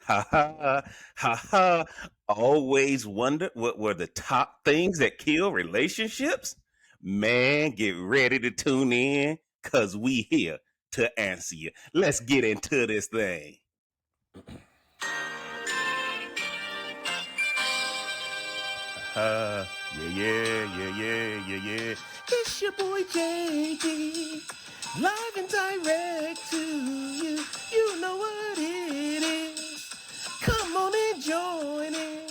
Ha ha ha ha. Always wondered what were the top things that kill relationships? Man, get ready to tune in because we here to answer you. Let's get into this thing. Yeah. It's your boy JD, live and direct to you. You know what it is. Come on and join in.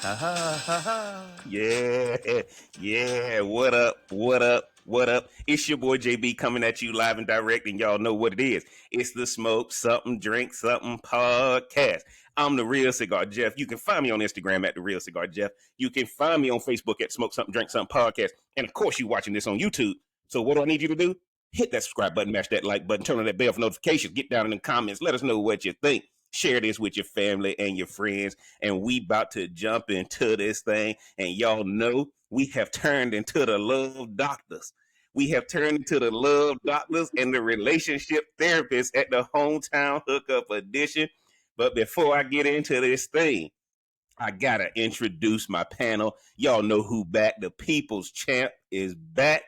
Ha ha ha ha. Yeah. What up? It's your boy JB coming at you live and direct, and y'all know what it is. It's the Smoke Something, Drink Something podcast. I'm the Real Cigar Jeff. You can find me on Instagram at the Real Cigar Jeff. You can find me on Facebook at Smoke Something, Drink Something podcast. And of course, you're watching this on YouTube. So what do I need you to do? Hit that subscribe button, mash that like button, turn on that bell for notifications. Get down in the comments. Let us know what you think. Share this with your family and your friends. And we about to jump into this thing. And y'all know we have turned into the love doctors. We have turned into the love doctors and the relationship therapists at the Hometown Hookup Edition. But before I get into this thing, I gotta introduce my panel. Y'all know who back. The People's Champ is back.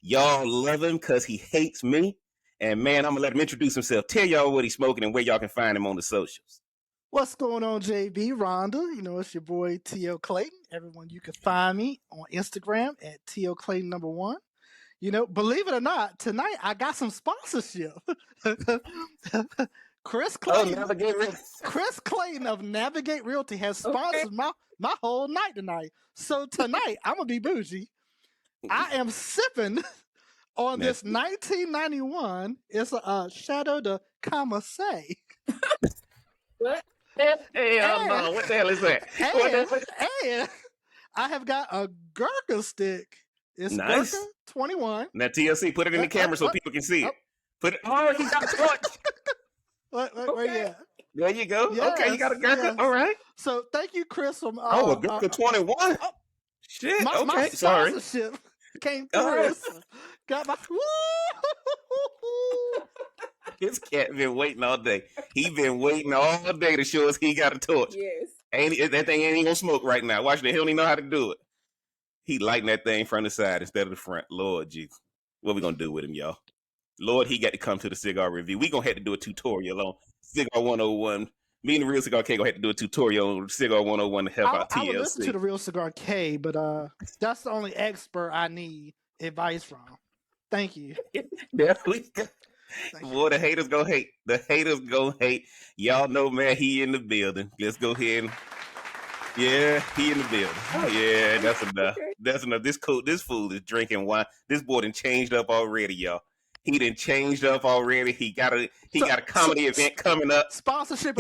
Y'all love him because he hates me. And man, I'm gonna let him introduce himself. Tell y'all what he's smoking and where y'all can find him on the socials. What's going on, JB? Rhonda? It's your boy T.O. Clayton. Everyone, you can find me on Instagram at T.O. Clayton #1. Believe it or not, tonight I got some sponsorship. Chris Clayton of Navigate Realty has sponsored my whole night tonight. So tonight I'm gonna be bougie. I am sipping on this 1991. It's a Chateau de Camassé. What? Hell no! What the hell is that? And I have got a Gurkha stick. It's nice. Gurkha 21. Now TLC, put it in the camera so people can see it. Put it. Oh, he got a torch. Where you at? There you go. Yes, okay, you got a Gurkha. Yes. All right. So thank you, Chris. From a Gurkha 21. Oh, shit. My sponsorship came through. Got my. This cat been waiting all day. He been waiting all day to show us he got a torch. Yes. That thing ain't even gonna smoke right now. Watch the hell he know how to do it. He lighting that thing from the side instead of the front. Lord Jesus. What we gonna do with him, y'all? Lord, he got to come to the cigar review. We gonna have to do a tutorial on Cigar 101. Me and the Real Cigar K gonna have to do a tutorial on Cigar 101 to help out TLC. I would listen to the Real Cigar K, but that's the only expert I need advice from. Thank you. There we go. Boy, the haters gonna hate. The haters gonna hate. Y'all know, man, he in the building. Let's go ahead and yeah, he in the building. Yeah, that's enough. That's enough. This fool is drinking wine. This boy done changed up already, y'all. He done changed up already. He got a comedy event coming up. Sponsorship.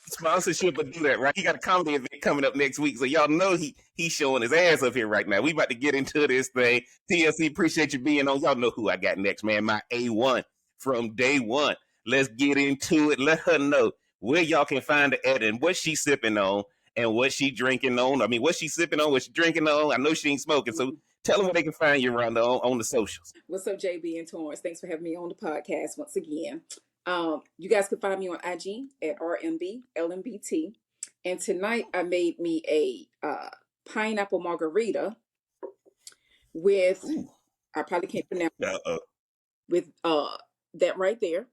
Sponsorship will do that, right? He got a comedy event coming up next week. So y'all know he's showing his ass up here right now. We about to get into this thing. TLC, appreciate you being on. Y'all know who I got next, man. My A1 from day one. Let's get into it. Let her know where y'all can find the ad and what she's sipping on and what she drinking on. I mean, what she sipping on, what she drinking on. I know she ain't smoking, so tell them where they can find you around on the socials. What's up, JB and Torrance? Thanks for having me on the podcast once again. You guys can find me on IG at RMB LMBT. And tonight I made me a pineapple margarita with, I probably can't pronounce it, with that right there.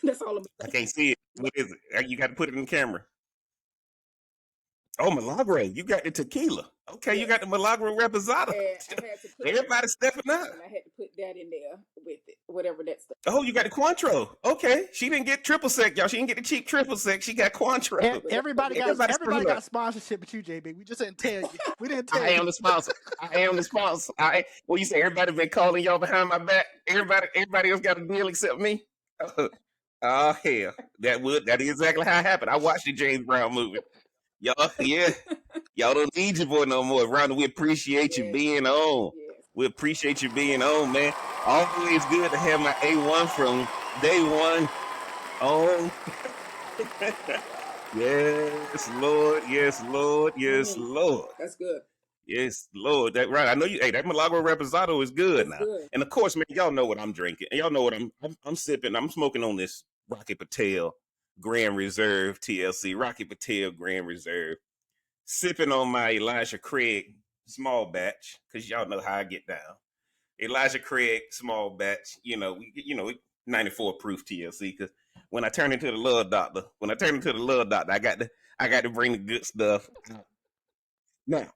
That's all I'm. I can't see it. What is it? You got to put it in the camera. Oh, Milagro. You got the tequila. Okay, you got the Milagro Reposado. Everybody stepping up. And I had to put that in there with it, whatever that stuff. Oh, you got the Cointreau. Okay, she didn't get triple sec, y'all. She didn't get the cheap triple sec. She got Cointreau. Everybody got sponsorship, but you, JB. We just didn't tell you. We didn't tell you. I am the sponsor. Well, you say everybody been calling y'all behind my back. Everybody else got a deal except me. Oh hell, that is exactly how it happened. I watched the James Brown movie. Y'all, yeah, y'all don't need your boy no more. Rhonda, we appreciate you being on. Yes. We appreciate you being on, man. Always good to have my A1 from day one on. Yes, Lord. Yes, Lord. Yes, Lord. That's good. Yes, Lord. That right. I know you. Hey, that Milagro Reposado is good now. Good. And of course, man, y'all know what I'm drinking. And y'all know what I'm sipping. I'm smoking on this Rocky Patel Grand Reserve TLC, Rocky Patel Grand Reserve, sipping on my Elijah Craig small batch, because y'all know how I get down. Elijah Craig small batch, 94 proof TLC. Because when I turn into the love doctor, I got to bring the good stuff. Now,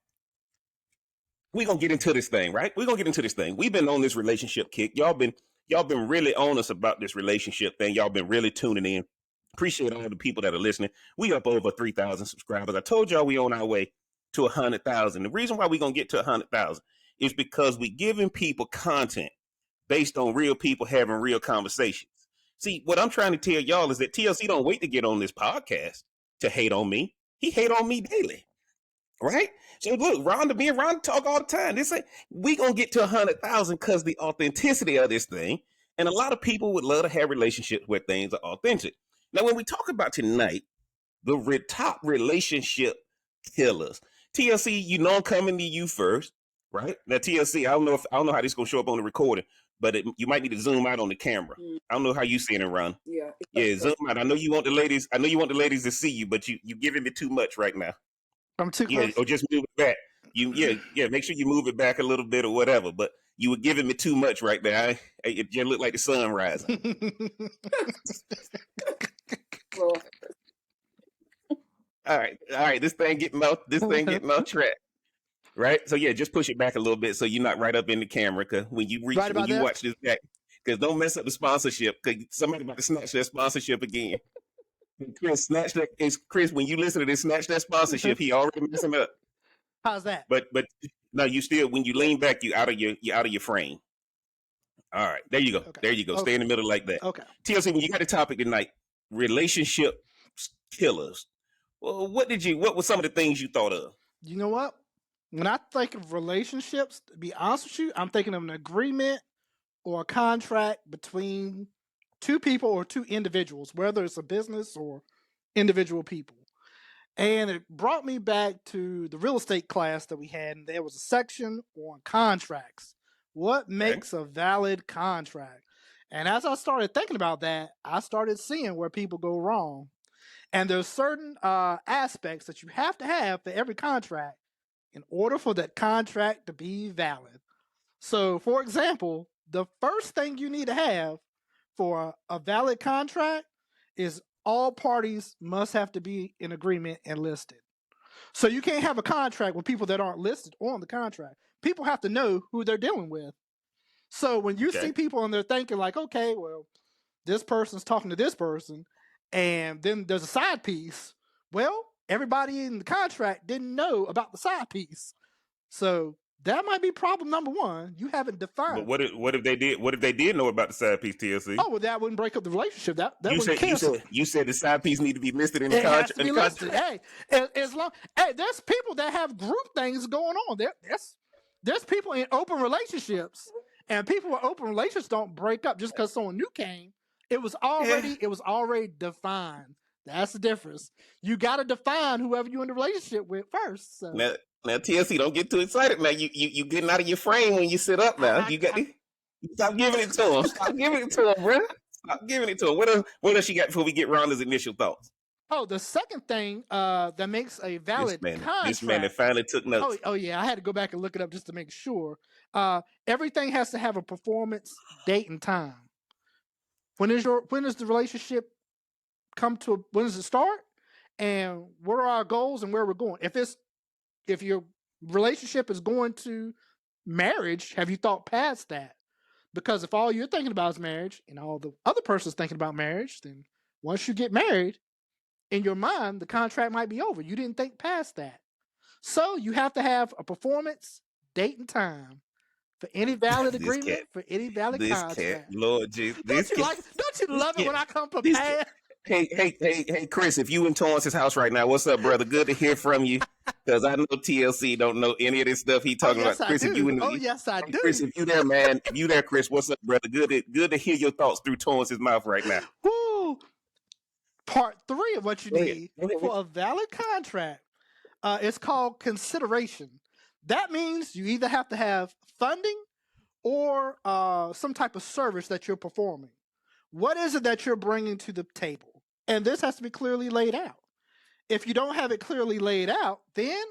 we're gonna get into this thing, right? We're gonna get into this thing. We've been on this relationship kick. Y'all been really on us about this relationship thing. Y'all been really tuning in. Appreciate all the people that are listening. We up over 3,000 subscribers. I told y'all we on our way to 100,000. The reason why we gonna get to 100,000 is because we giving people content based on real people having real conversations. See, what I'm trying to tell y'all is that TLC don't wait to get on this podcast to hate on me. He hate on me daily. Right? So look, me and Rhonda talk all the time. They say we gonna get to 100,000 because the authenticity of this thing, and a lot of people would love to have relationships where things are authentic. Now, when we talk about tonight, the top relationship killers, TLC, I'm coming to you first, right? Now, TLC, I don't know how this is gonna show up on the recording, but you might need to zoom out on the camera. I don't know how you seeing it, Ron. Yeah, zoom out. I know you want the ladies to see you, but you giving me too much right now. I'm too close. Or just move it back. Make sure you move it back a little bit or whatever. But you were giving me too much right there. It just looked like the sun rising. All right. This thing getting off track. Right. So just push it back a little bit so you're not right up in the camera. Because when you watch this back, because don't mess up the sponsorship. Because somebody about to snatch that sponsorship again. Chris, Chris, when you listen to this, snatch that sponsorship. He already messing up. How's that? But no, you still, when you lean back, you out of your frame. All right, there you go. Okay. There you go. Okay. Stay in the middle like that. Okay. TLC, when you got the topic tonight, relationship killers. Well, what was some of the things you thought of? You know what? When I think of relationships, to be honest with you, I'm thinking of an agreement or a contract between two people or two individuals, whether it's a business or individual people. And it brought me back to the real estate class that we had, and there was a section on contracts. What makes a valid contract? And as I started thinking about that, I started seeing where people go wrong. And there's certain aspects that you have to have for every contract in order for that contract to be valid. So, for example, the first thing you need to have for a valid contract is all parties must have to be in agreement and listed. So you can't have a contract with people that aren't listed on the contract. People have to know who they're dealing with. So when you see people and they're thinking like, okay, well, this person's talking to this person, and then there's a side piece. Well, everybody in the contract didn't know about the side piece. So that might be problem number one. You haven't defined. But what if they did? What if they did know about the side piece, TLC? Oh, well, that wouldn't break up the relationship. That you said the side piece need to be listed in the contract. It has to be listed. Hey, there's people that have group things going on. There's people in open relationships, and people with open relationships don't break up just because someone new came. It was already defined. That's the difference. You got to define whoever you're in the relationship with first. So. Now, TLC, don't get too excited, man. You getting out of your frame when you sit up now. Stop giving it to him. Stop giving it to him, bro. Stop giving it to him. What else you got before we get Rhonda's initial thoughts? Oh, the second thing that makes a valid contract. This man that finally took notes. Oh, yeah. I had to go back and look it up just to make sure. Everything has to have a performance date and time. When does the relationship come to? When does it start? And what are our goals and where we're going? If your relationship is going to marriage, have you thought past that? Because if all you're thinking about is marriage and all the other person's thinking about marriage, then once you get married, in your mind, the contract might be over. You didn't think past that. So you have to have a performance, date, and time for any valid agreement, for any valid contract. Lord Jesus. Don't you love it when I come prepared? Hey, Chris, if you in Torrance's house right now, what's up, brother? Good to hear from you. Because I know TLC don't know any of this stuff he talking about. Chris, yes, I do. Chris, if you there, man, Chris, what's up, brother? Good to hear your thoughts through Torrance's mouth right now. Woo! Part 3 of what you need for a valid contract. It's called consideration. That means you either have to have funding or some type of service that you're performing. What is it that you're bringing to the table? And this has to be clearly laid out. If you don't have it clearly laid out, then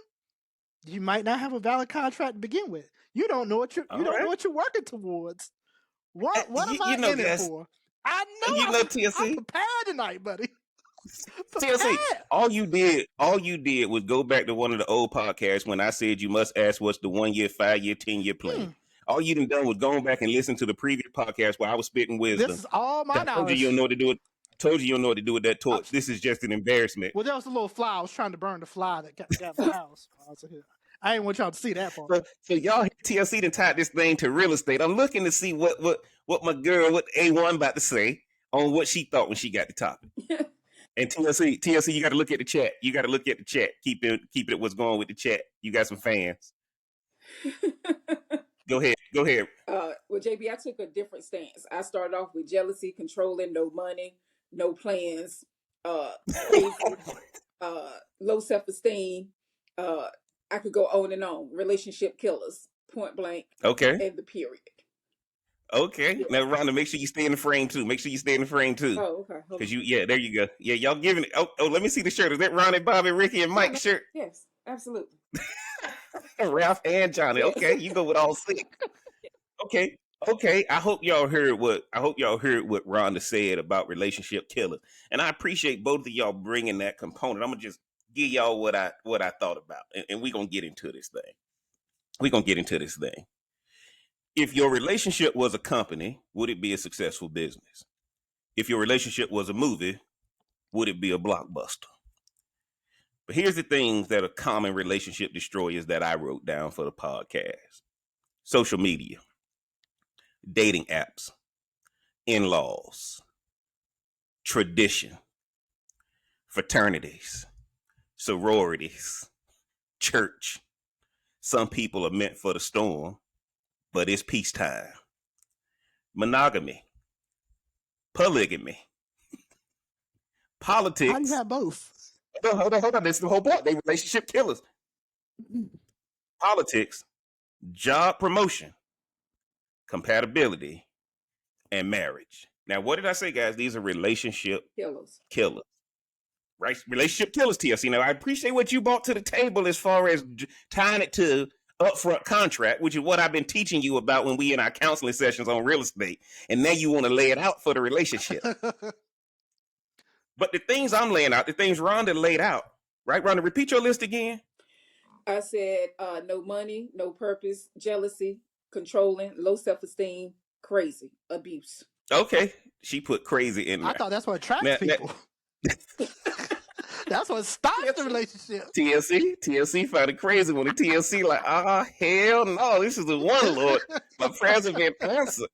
you might not have a valid contract to begin with. You don't know what you're working towards. What am I in it for? I know I'm prepared tonight, buddy. TLC, all you did was go back to one of the old podcasts when I said you must ask what's the 1 year, 5 year, 10-year plan. All you done was going back and listen to the previous podcast where I was spitting wisdom. This is all my knowledge. Told you you don't know what to do with. Told you don't know what to do with that torch. This is just an embarrassment. Well, there was a little fly. I was trying to burn the fly that got the house. I didn't want y'all to see that part. So y'all, TLC done tied this thing to real estate. I'm looking to see what my girl, what A1 about to say on what she thought when she got the topic. And TLC, you got to look at the chat. You got to look at the chat. Keep it what's going with the chat. You got some fans. Go ahead. Well, JB, I took a different stance. I started off with jealousy, controlling, no money, no plans, crazy, low self-esteem. I could go on and on. Relationship killers, point blank. Okay. And the period. Okay. Now, Rhonda, make sure you stay in the frame too. Oh, okay. Because there you go. Yeah, y'all giving it. Oh, let me see the shirt. Is that Ronnie, Bobby, Ricky, and Mike's shirt? Yes, absolutely. Ralph and Johnny. Okay, you go with all six. Okay. I hope y'all heard what Rhonda said about relationship killers, and I appreciate both of y'all bringing that component. I'm gonna just give y'all what I thought about, and we're gonna get into this thing. If your relationship was a company, would it be a successful business? If your relationship was a movie, would it be a blockbuster? But here's the things that are common relationship destroyers that I wrote down for the podcast. Social media, dating apps, in-laws, tradition, fraternities, sororities, church. Some people are meant for the storm, but it's peacetime. Monogamy, polygamy, politics. How do you have both? Hold on. That's the whole point. They relationship killers. Politics, job promotion, compatibility, and marriage. Now, what did I say, guys? These are relationship killers. Right? Relationship killers, TLC. Now, I appreciate what you brought to the table as far as tying it to upfront contract, which is what I've been teaching you about when we in our counseling sessions on real estate. And now you want to lay it out for the relationship. But the things I'm laying out, the things Rhonda laid out, right? Rhonda, repeat your list again. I said no money, no purpose, jealousy, controlling, low self-esteem, crazy, abuse. Okay. She put crazy in there. I thought that's what attracts people. That's what starts the relationship. TLC found it crazy when the TLC like, hell no, this is the one, Lord. My prayers have been answered.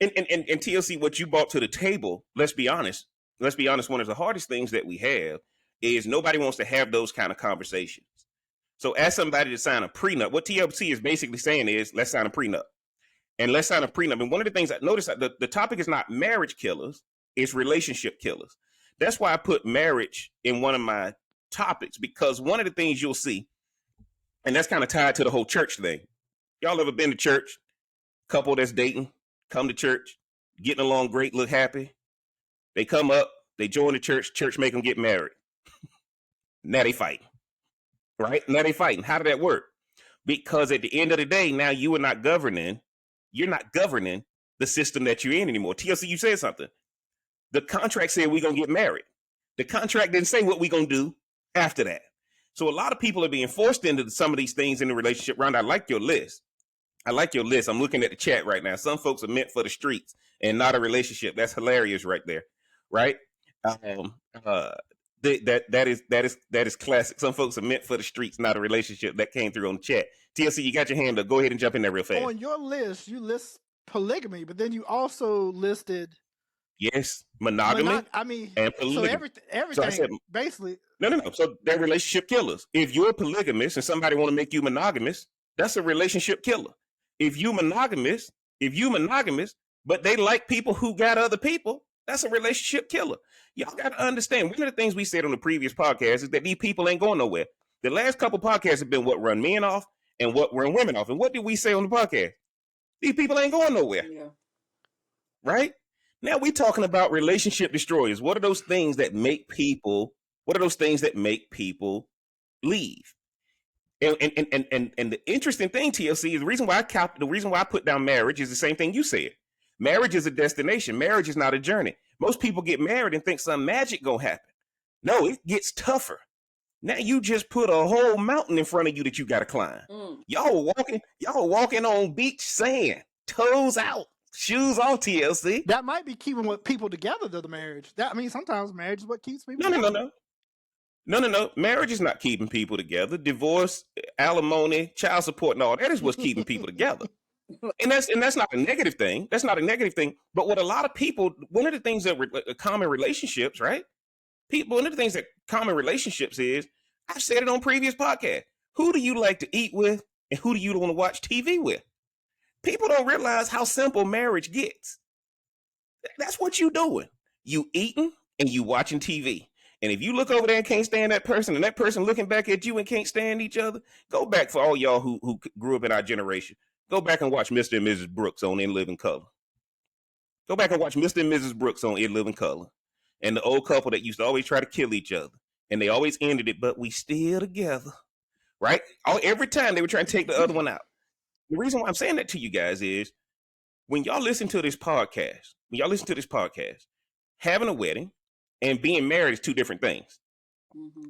And TLC, what you brought to the table, let's be honest, one of the hardest things that we have is nobody wants to have those kind of conversations. So ask somebody to sign a prenup. What TLC is basically saying is, let's sign a prenup. And let's sign a prenup. And one of the things I noticed, the topic is not marriage killers, it's relationship killers. That's why I put marriage in one of my topics, because one of the things you'll see, and that's kind of tied to the whole church thing. Y'all ever been to church? Couple that's dating, come to church, getting along great, look happy. They come up, they join the church make them get married. Now they fighting, right? Now they fighting. How did that work? Because at the end of the day, now you're not governing the system that you're in anymore. TLC, you said something. The contract said we're going to get married. The contract didn't say what we're going to do after that. So a lot of people are being forced into some of these things in the relationship. Round, I like your list. I'm looking at the chat right now. Some folks are meant for the streets and not a relationship. That's hilarious right there. Right? That is classic. Some folks are meant for the streets, not a relationship. That came through on the chat. TLC, you got your hand up. Go ahead and jump in there real fast. On your list, you list polygamy, but then you also listed monogamy. And polygamy. So everything I said, basically. No. So they're relationship killers. If you're polygamous and somebody want to make you monogamous, that's a relationship killer. If you monogamous, but they like people who got other people, that's a relationship killer. Y'all got to understand, one of the things we said on the previous podcast is that these people ain't going nowhere. The last couple podcasts have been what run men off and what run women off. And what did we say on the podcast? These people ain't going nowhere. Yeah. Right? Now we're talking about relationship destroyers. What are those things that make people? What are those things that make people leave? And the interesting thing, TLC, is the reason why I put down marriage is the same thing you said. Marriage is a destination. Marriage is not a journey. Most people get married and think some magic gonna happen. No, it gets tougher. Now you just put a whole mountain in front of you that you gotta climb. Y'all walking on beach sand, toes out, shoes on, TLC. That might be keeping what people together to the marriage. Sometimes marriage is what keeps people together. No. Marriage is not keeping people together. Divorce, alimony, child support, and all that is what's keeping people together. And that's not a negative thing. That's not a negative thing. But what a lot of people, one of the things that common relationships, right? One of the things that common relationships is, I've said it on previous podcasts. Who do you like to eat with, and who do you want to watch TV with? People don't realize how simple marriage gets. That's what you doing. You eating and you watching TV. And if you look over there and can't stand that person, and that person looking back at you and can't stand each other, go back for all y'all who grew up in our generation. Go back and watch Mr. and Mrs. Brooks on In Living Color. Go back and watch Mr. and Mrs. Brooks on In Living Color. And the old couple that used to always try to kill each other. And they always ended it, but we still together. Right? Every time they were trying to take the other one out. The reason why I'm saying that to you guys is, when y'all listen to this podcast, having a wedding and being married is two different things. Mm-hmm.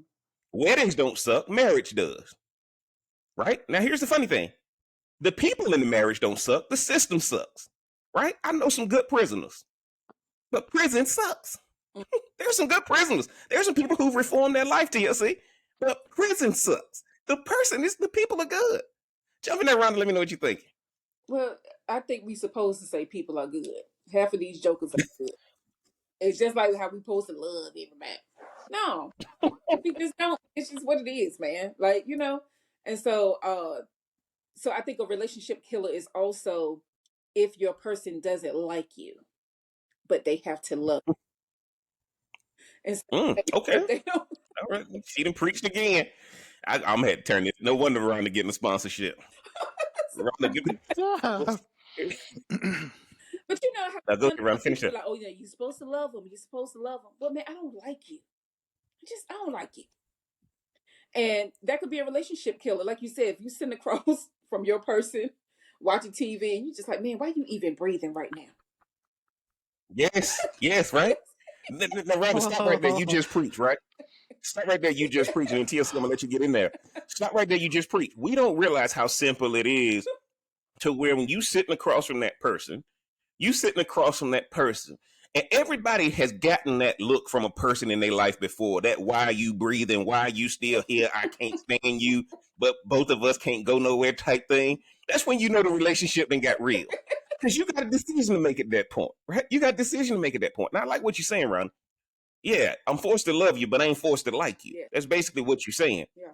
Weddings don't suck, marriage does. Right? Now, here's the funny thing. The people in the marriage don't suck, the system sucks. Right? I know some good prisoners, but prison sucks. There's some good prisoners. There's some people who've reformed their life, TLC, but prison sucks. The people are good. Jump in that round and let me know what you think. Well, I think we supposed to say people are good. Half of these jokers are good. It's just like how we supposed to love everybody. No, we just don't. It's just what it is, man. Like, and so I think a relationship killer is also if your person doesn't like you, but they have to love you. And so okay. They don't. All right. She done preached again. I'm going to have to turn this. No wonder Rhonda getting a sponsorship. Rhonda, But how now go around, finish like, oh yeah, you're supposed to love them. You're supposed to love them. But man, I don't like you. I don't like you. And that could be a relationship killer. Like you said, if you sit across from your person watching TV and you're just like, man, why are you even breathing right now? Yes, right? Now, Rhonda, stop right there. You just preach, right? Stop right there. You just preach. And TLC, I'm going to let you get in there. Stop right there. You just preach. We don't realize how simple it is to where when you sitting across from that person, and everybody has gotten that look from a person in their life before. That why are you breathing? Why are you still here? I can't stand you, but both of us can't go nowhere type thing. That's when you know the relationship then got real. Because you got a decision to make at that point, right? You got a decision to make at that point. And I like what you're saying, Ron. Yeah, I'm forced to love you, but I ain't forced to like you. Yeah. That's basically what you're saying. Yeah.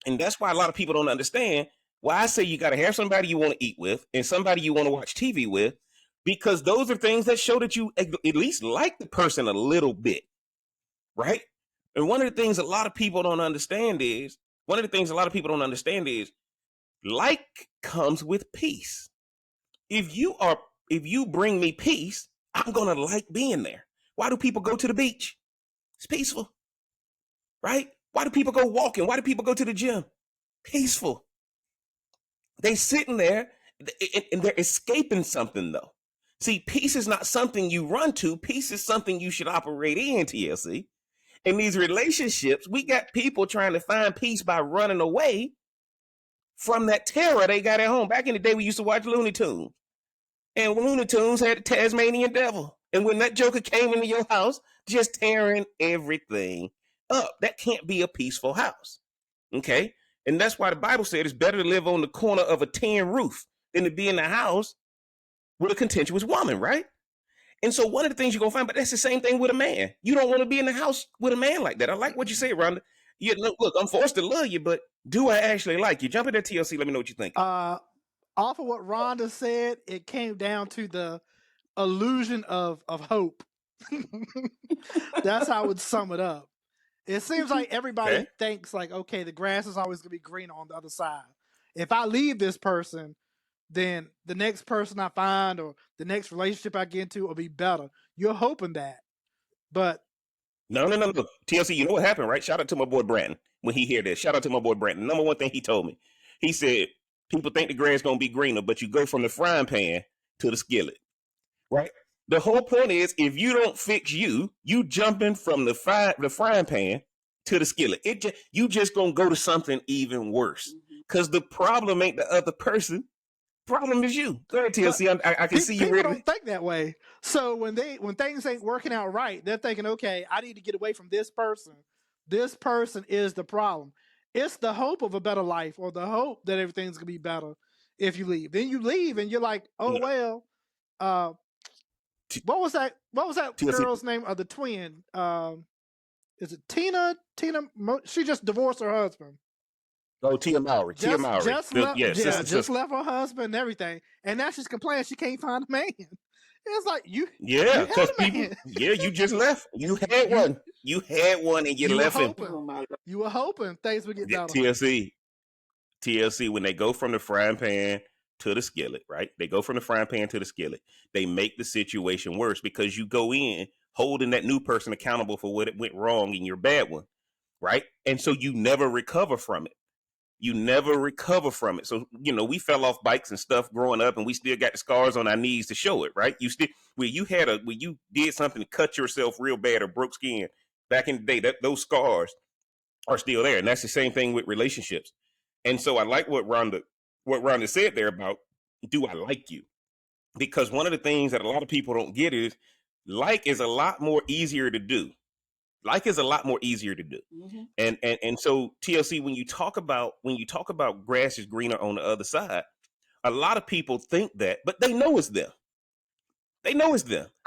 And that's why a lot of people don't understand why I say you got to have somebody you want to eat with and somebody you want to watch TV with, because those are things that show that you at least like the person a little bit, right? And one of the things a lot of people don't understand is, like comes with peace. If you bring me peace, I'm going to like being there. Why do people go to the beach? It's peaceful, right? Why do people go walking? Why do people go to the gym? Peaceful. They sitting there and they're escaping something though. See, peace is not something you run to. Peace is something you should operate in, TLC. In these relationships, we got people trying to find peace by running away from that terror they got at home. Back in the day, we used to watch Looney Tunes. And Looney Tunes had the Tasmanian Devil. And when that joker came into your house, just tearing everything up, that can't be a peaceful house. Okay? And that's why the Bible said it's better to live on the corner of a tin roof than to be in the house with a contentious woman, right? And so one of the things you're going to find, but that's the same thing with a man. You don't want to be in the house with a man like that. I like what you say, Rhonda. Look, I'm forced to love you, but do I actually like you? Jump in there, TLC. Let me know what you think. Off of what Rhonda said, it came down to the illusion of hope. That's how I would sum it up. It seems like everybody thinks like, okay, the grass is always going to be green on the other side. If I leave this person, then the next person I find or the next relationship I get into will be better. You're hoping that. But No. TLC, you know what happened, right? Shout out to my boy Brandon when he hear this. Shout out to my boy Brandon. Number one thing he told me, he said, people think the grass gonna be greener, but you go from the frying pan to the skillet, right? The whole point is, if you don't fix you jumping from the frying pan to the skillet. You just gonna go to something even worse. Because the problem ain't the other person. Problem is you. Go ahead, TLC. I can see you people ready. don't think that way. So when things ain't working out right, they're thinking, okay, I need to get away from this person. This person is the problem. It's the hope of a better life, or the hope that everything's gonna be better if you leave. Then you leave and you're like, oh No. well. What was that TLC. girl's name? The twin. Is it Tina? She just divorced her husband. Oh, Tia Mowry. Tia Mowry. Just left her husband and everything, and now she's complaining she can't find a man. It's like you because people. Yeah, you just left. You had one. You had one, and you left him. You were hoping things would get better. TLC. When they go from the frying pan to the skillet, right? They go from the frying pan to the skillet. They make the situation worse because you go in holding that new person accountable for what it went wrong in your bad one, right? And so you never recover from it. So, we fell off bikes and stuff growing up, and we still got the scars on our knees to show it, right? When you did something to cut yourself real bad or broke skin back in the day, those scars are still there. And that's the same thing with relationships. And so I like what Rhonda said there about, do I like you? Because one of the things that a lot of people don't get is like is a lot more easier to do. Mm-hmm. And so TLC, when you talk about grass is greener on the other side, a lot of people think that, but they know it's them.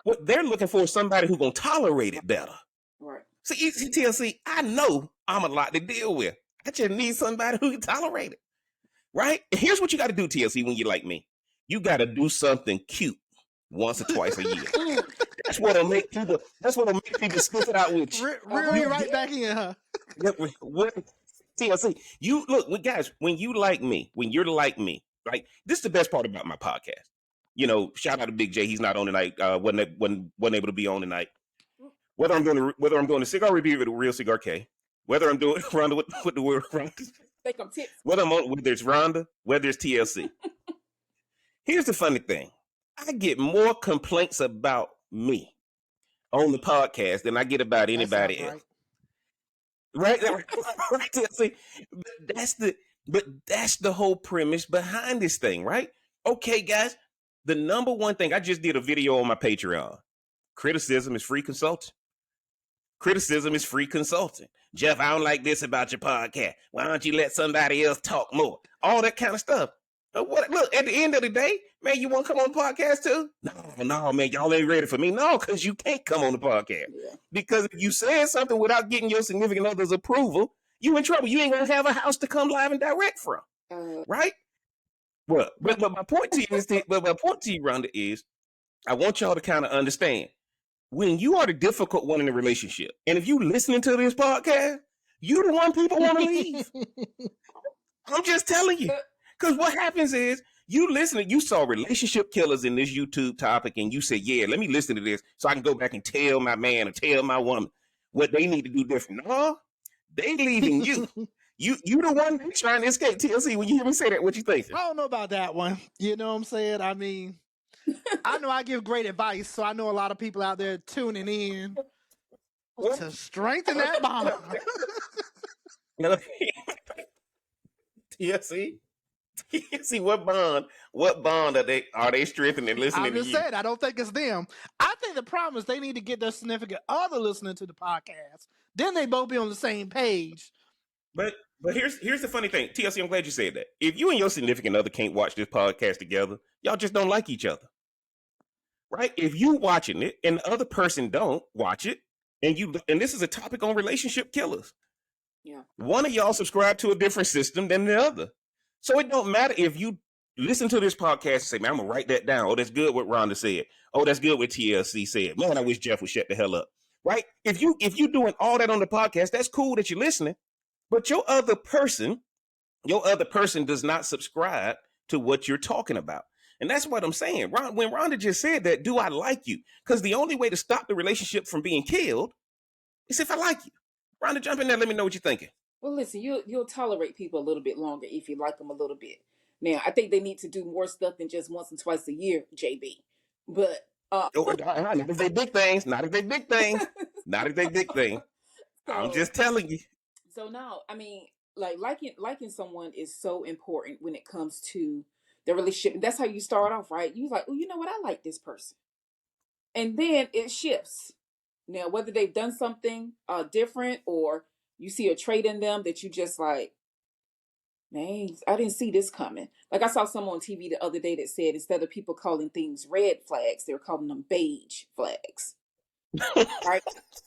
What they're looking for is somebody who's gonna tolerate it better. Right. See, TLC, I know I'm a lot to deal with. I just need somebody who can tolerate it. Right? And here's what you got to do, TLC, when you like me. You got to do something cute once or twice a year. That's what'll make people stick it out with you. Really right back in, huh? TLC, guys, when you're like me, like, this is the best part about my podcast. Shout out to Big J. He's not on tonight. Wasn't able to be on tonight. Whether I'm doing a cigar review with a Real Cigar K, whether I'm doing Rhonda with the word Rhonda, whether it's Rhonda, whether it's TLC. Here's the funny thing. I get more complaints about me on the podcast than I get about anybody else. Right, TLC. But that's the whole premise behind this thing, right? Okay, guys. The number one thing, I just did a video on my Patreon. Criticism is free consulting. Jeff, I don't like this about your podcast. Why don't you let somebody else talk more? All that kind of stuff. Look, at the end of the day, man, you want to come on the podcast too? No, man, y'all ain't ready for me. No, because you can't come on the podcast. Yeah. Because if you say something without getting your significant other's approval, you in trouble. You ain't going to have a house to come live and direct from. Right? Well, but my point to you Rhonda, is I want y'all to kind of understand. When you are the difficult one in the relationship, and if you listening to this podcast, you the one people want to leave. I'm just telling you. Because what happens is, you saw relationship killers in this YouTube topic, and you said, yeah, let me listen to this so I can go back and tell my man or tell my woman what they need to do different. No, they leaving you. You the one trying to escape. TLC, when you hear me say that, what you think? I don't know about that one. You know what I'm saying? I mean, I know I give great advice, so I know a lot of people out there tuning in to strengthen that bond. TLC, what bond are they strengthening listening to you? I just said I don't think it's them. I think the problem is they need to get their significant other listening to the podcast. Then they both be on the same page. But here's the funny thing. TLC, I'm glad you said that. If you and your significant other can't watch this podcast together, y'all just don't like each other. Right? If you watching it and the other person don't watch it, and this is a topic on relationship killers. Yeah. One of y'all subscribe to a different system than the other. So it don't matter if you listen to this podcast and say, man, I'm gonna write that down. Oh, that's good what Rhonda said. Oh, that's good what TLC said. Man, I wish Jeff would shut the hell up. Right? If you doing all that on the podcast, that's cool that you're listening. But your other person does not subscribe to what you're talking about. And that's what I'm saying. When Rhonda just said that, do I like you? Because the only way to stop the relationship from being killed is if I like you. Rhonda, jump in there. Let me know what you're thinking. Well, listen, you'll tolerate people a little bit longer if you like them a little bit. Now, I think they need to do more stuff than just once and twice a year, JB. But not if they big things. Not if they big things. Not if they big things. I'm just telling you. So now, I mean, like liking someone is so important when it comes to the relationship. And that's how you start off, right? You like, oh, you know what? I like this person. And then it shifts. Now, whether they've done something different or you see a trait in them that you just like, man, I didn't see this coming. Like I saw someone on TV the other day that said instead of people calling things red flags, they're calling them beige flags. Right?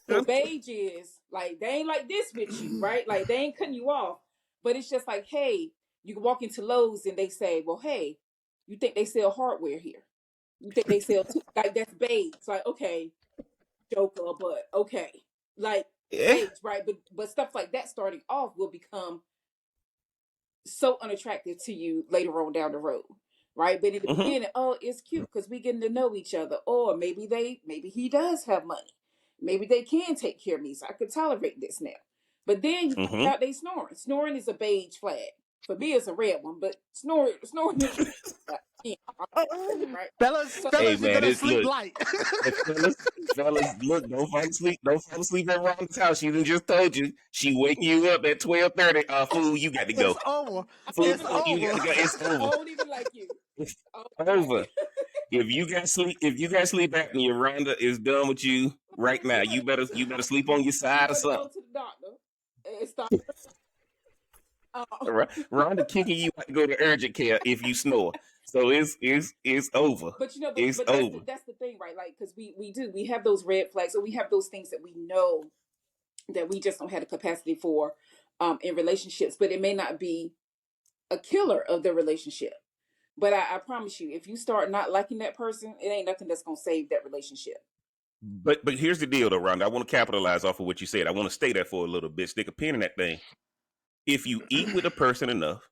So beige is like they ain't like this with you, right? Like they ain't cutting you off. But it's just like, hey, you can walk into Lowe's and they say, well, hey, you think they sell hardware here? You think they sell like that's beige. It's like, okay, joker, but okay. Like beige, right? But stuff like that starting off will become so unattractive to you later on down the road. Right. But in the beginning, oh, it's cute because we getting to know each other. Or maybe he does have money. Maybe they can take care of me. So I could tolerate this now. But then you find out they snoring. Snoring is a beige flag. For me, it's a red one, but snoring is right. Fellas, hey, you man, gotta sleep look, light. fellas, look, don't fall asleep at Rhonda's house. She just told you she waking you up at 12:30. Fool, you got to go. It's over. Fool, It's over. you gotta go. It's I over. don't even like you. It's over. If you got sleep apnea, Rhonda is done with you right now. You better sleep on your side or something. Go to the doctor and stop. Rhonda kicking you out to go to urgent care if you snore. So it's over. But you know, it's but over. That's the thing, right? Like, because we have those red flags, or we have those things that we know that we just don't have the capacity for in relationships. But it may not be a killer of the relationship. But I promise you, if you start not liking that person, it ain't nothing that's gonna save that relationship. But here's the deal, though, Rhonda. I want to capitalize off of what you said. I want to stay there for a little bit. Stick a pin in that thing. If you eat with a person enough,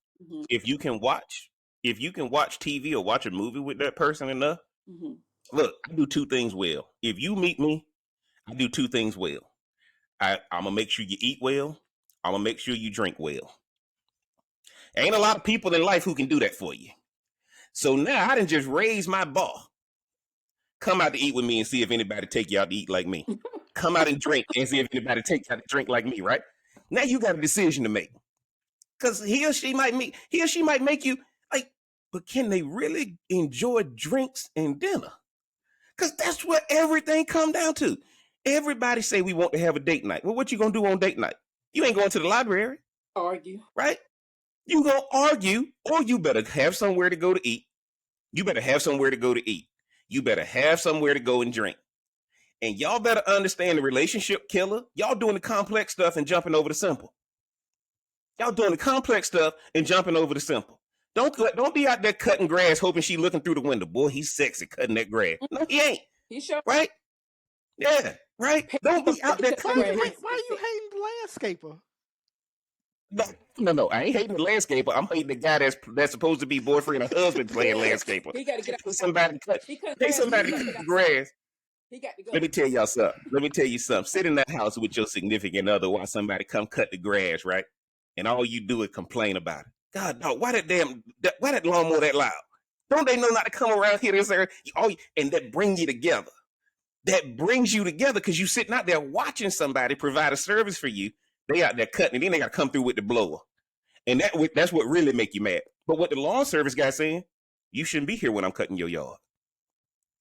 if you can watch TV or watch a movie with that person enough, look, I do two things well. If you meet me, I do two things well. I'm gonna make sure you eat well. I'm gonna make sure you drink well. Ain't a lot of people in life who can do that for you. So now I done just raise my bar. Come out to eat with me and see if anybody take you out to eat like me. Come out and drink and see if anybody take you out to drink like me, right? Now you got a decision to make. Because he or she might make you like, but can they really enjoy drinks and dinner? Because that's what everything come down to. Everybody say we want to have a date night. Well, what you gonna do on date night? You ain't going to the library. Argue. Right? You gonna argue, or you better have somewhere to go to eat. You better have somewhere to go to eat. You better have somewhere to go and drink. And y'all better understand the relationship killer. Y'all doing the complex stuff and jumping over the simple. Y'all doing the complex stuff and jumping over the simple. Don't be out there cutting grass hoping she looking through the window. Boy, he's sexy cutting that grass. No, he ain't. He sure. Right? Yeah, right? Don't be out there cutting grass. Why are you hating the landscaper? No. I ain't hating the landscaper. I'm hating the guy that's supposed to be boyfriend or husband playing landscaper. He got to get out. Somebody cut the grass. He got to go. Let me tell y'all something. Sit in that house with your significant other while somebody come cut the grass, right? And all you do is complain about it. God, no, why that lawnmower that loud? Don't they know not to come around here this area? And that bring you together. That brings you together because you sitting out there watching somebody provide a service for you. They out there cutting it, then they got to come through with the blower. And that's what really make you mad. But what the lawn service guy saying, you shouldn't be here when I'm cutting your yard.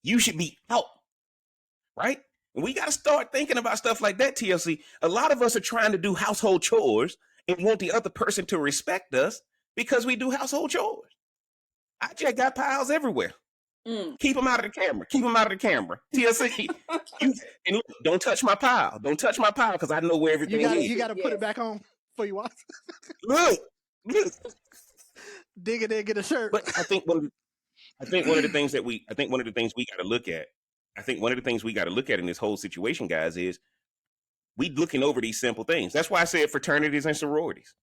You should be out, right? And we got to start thinking about stuff like that, TLC. A lot of us are trying to do household chores and want the other person to respect us because we do household chores. I just got piles everywhere. Keep them out of the camera. TLC. And look, don't touch my pile. Because I know where everything is. You got to put it back on before you watch. Look. Dig it in, get a shirt. But I think one of the things we got to look at. I think one of the things we got to look at in this whole situation, guys, is we looking over these simple things. That's why I said fraternities and sororities,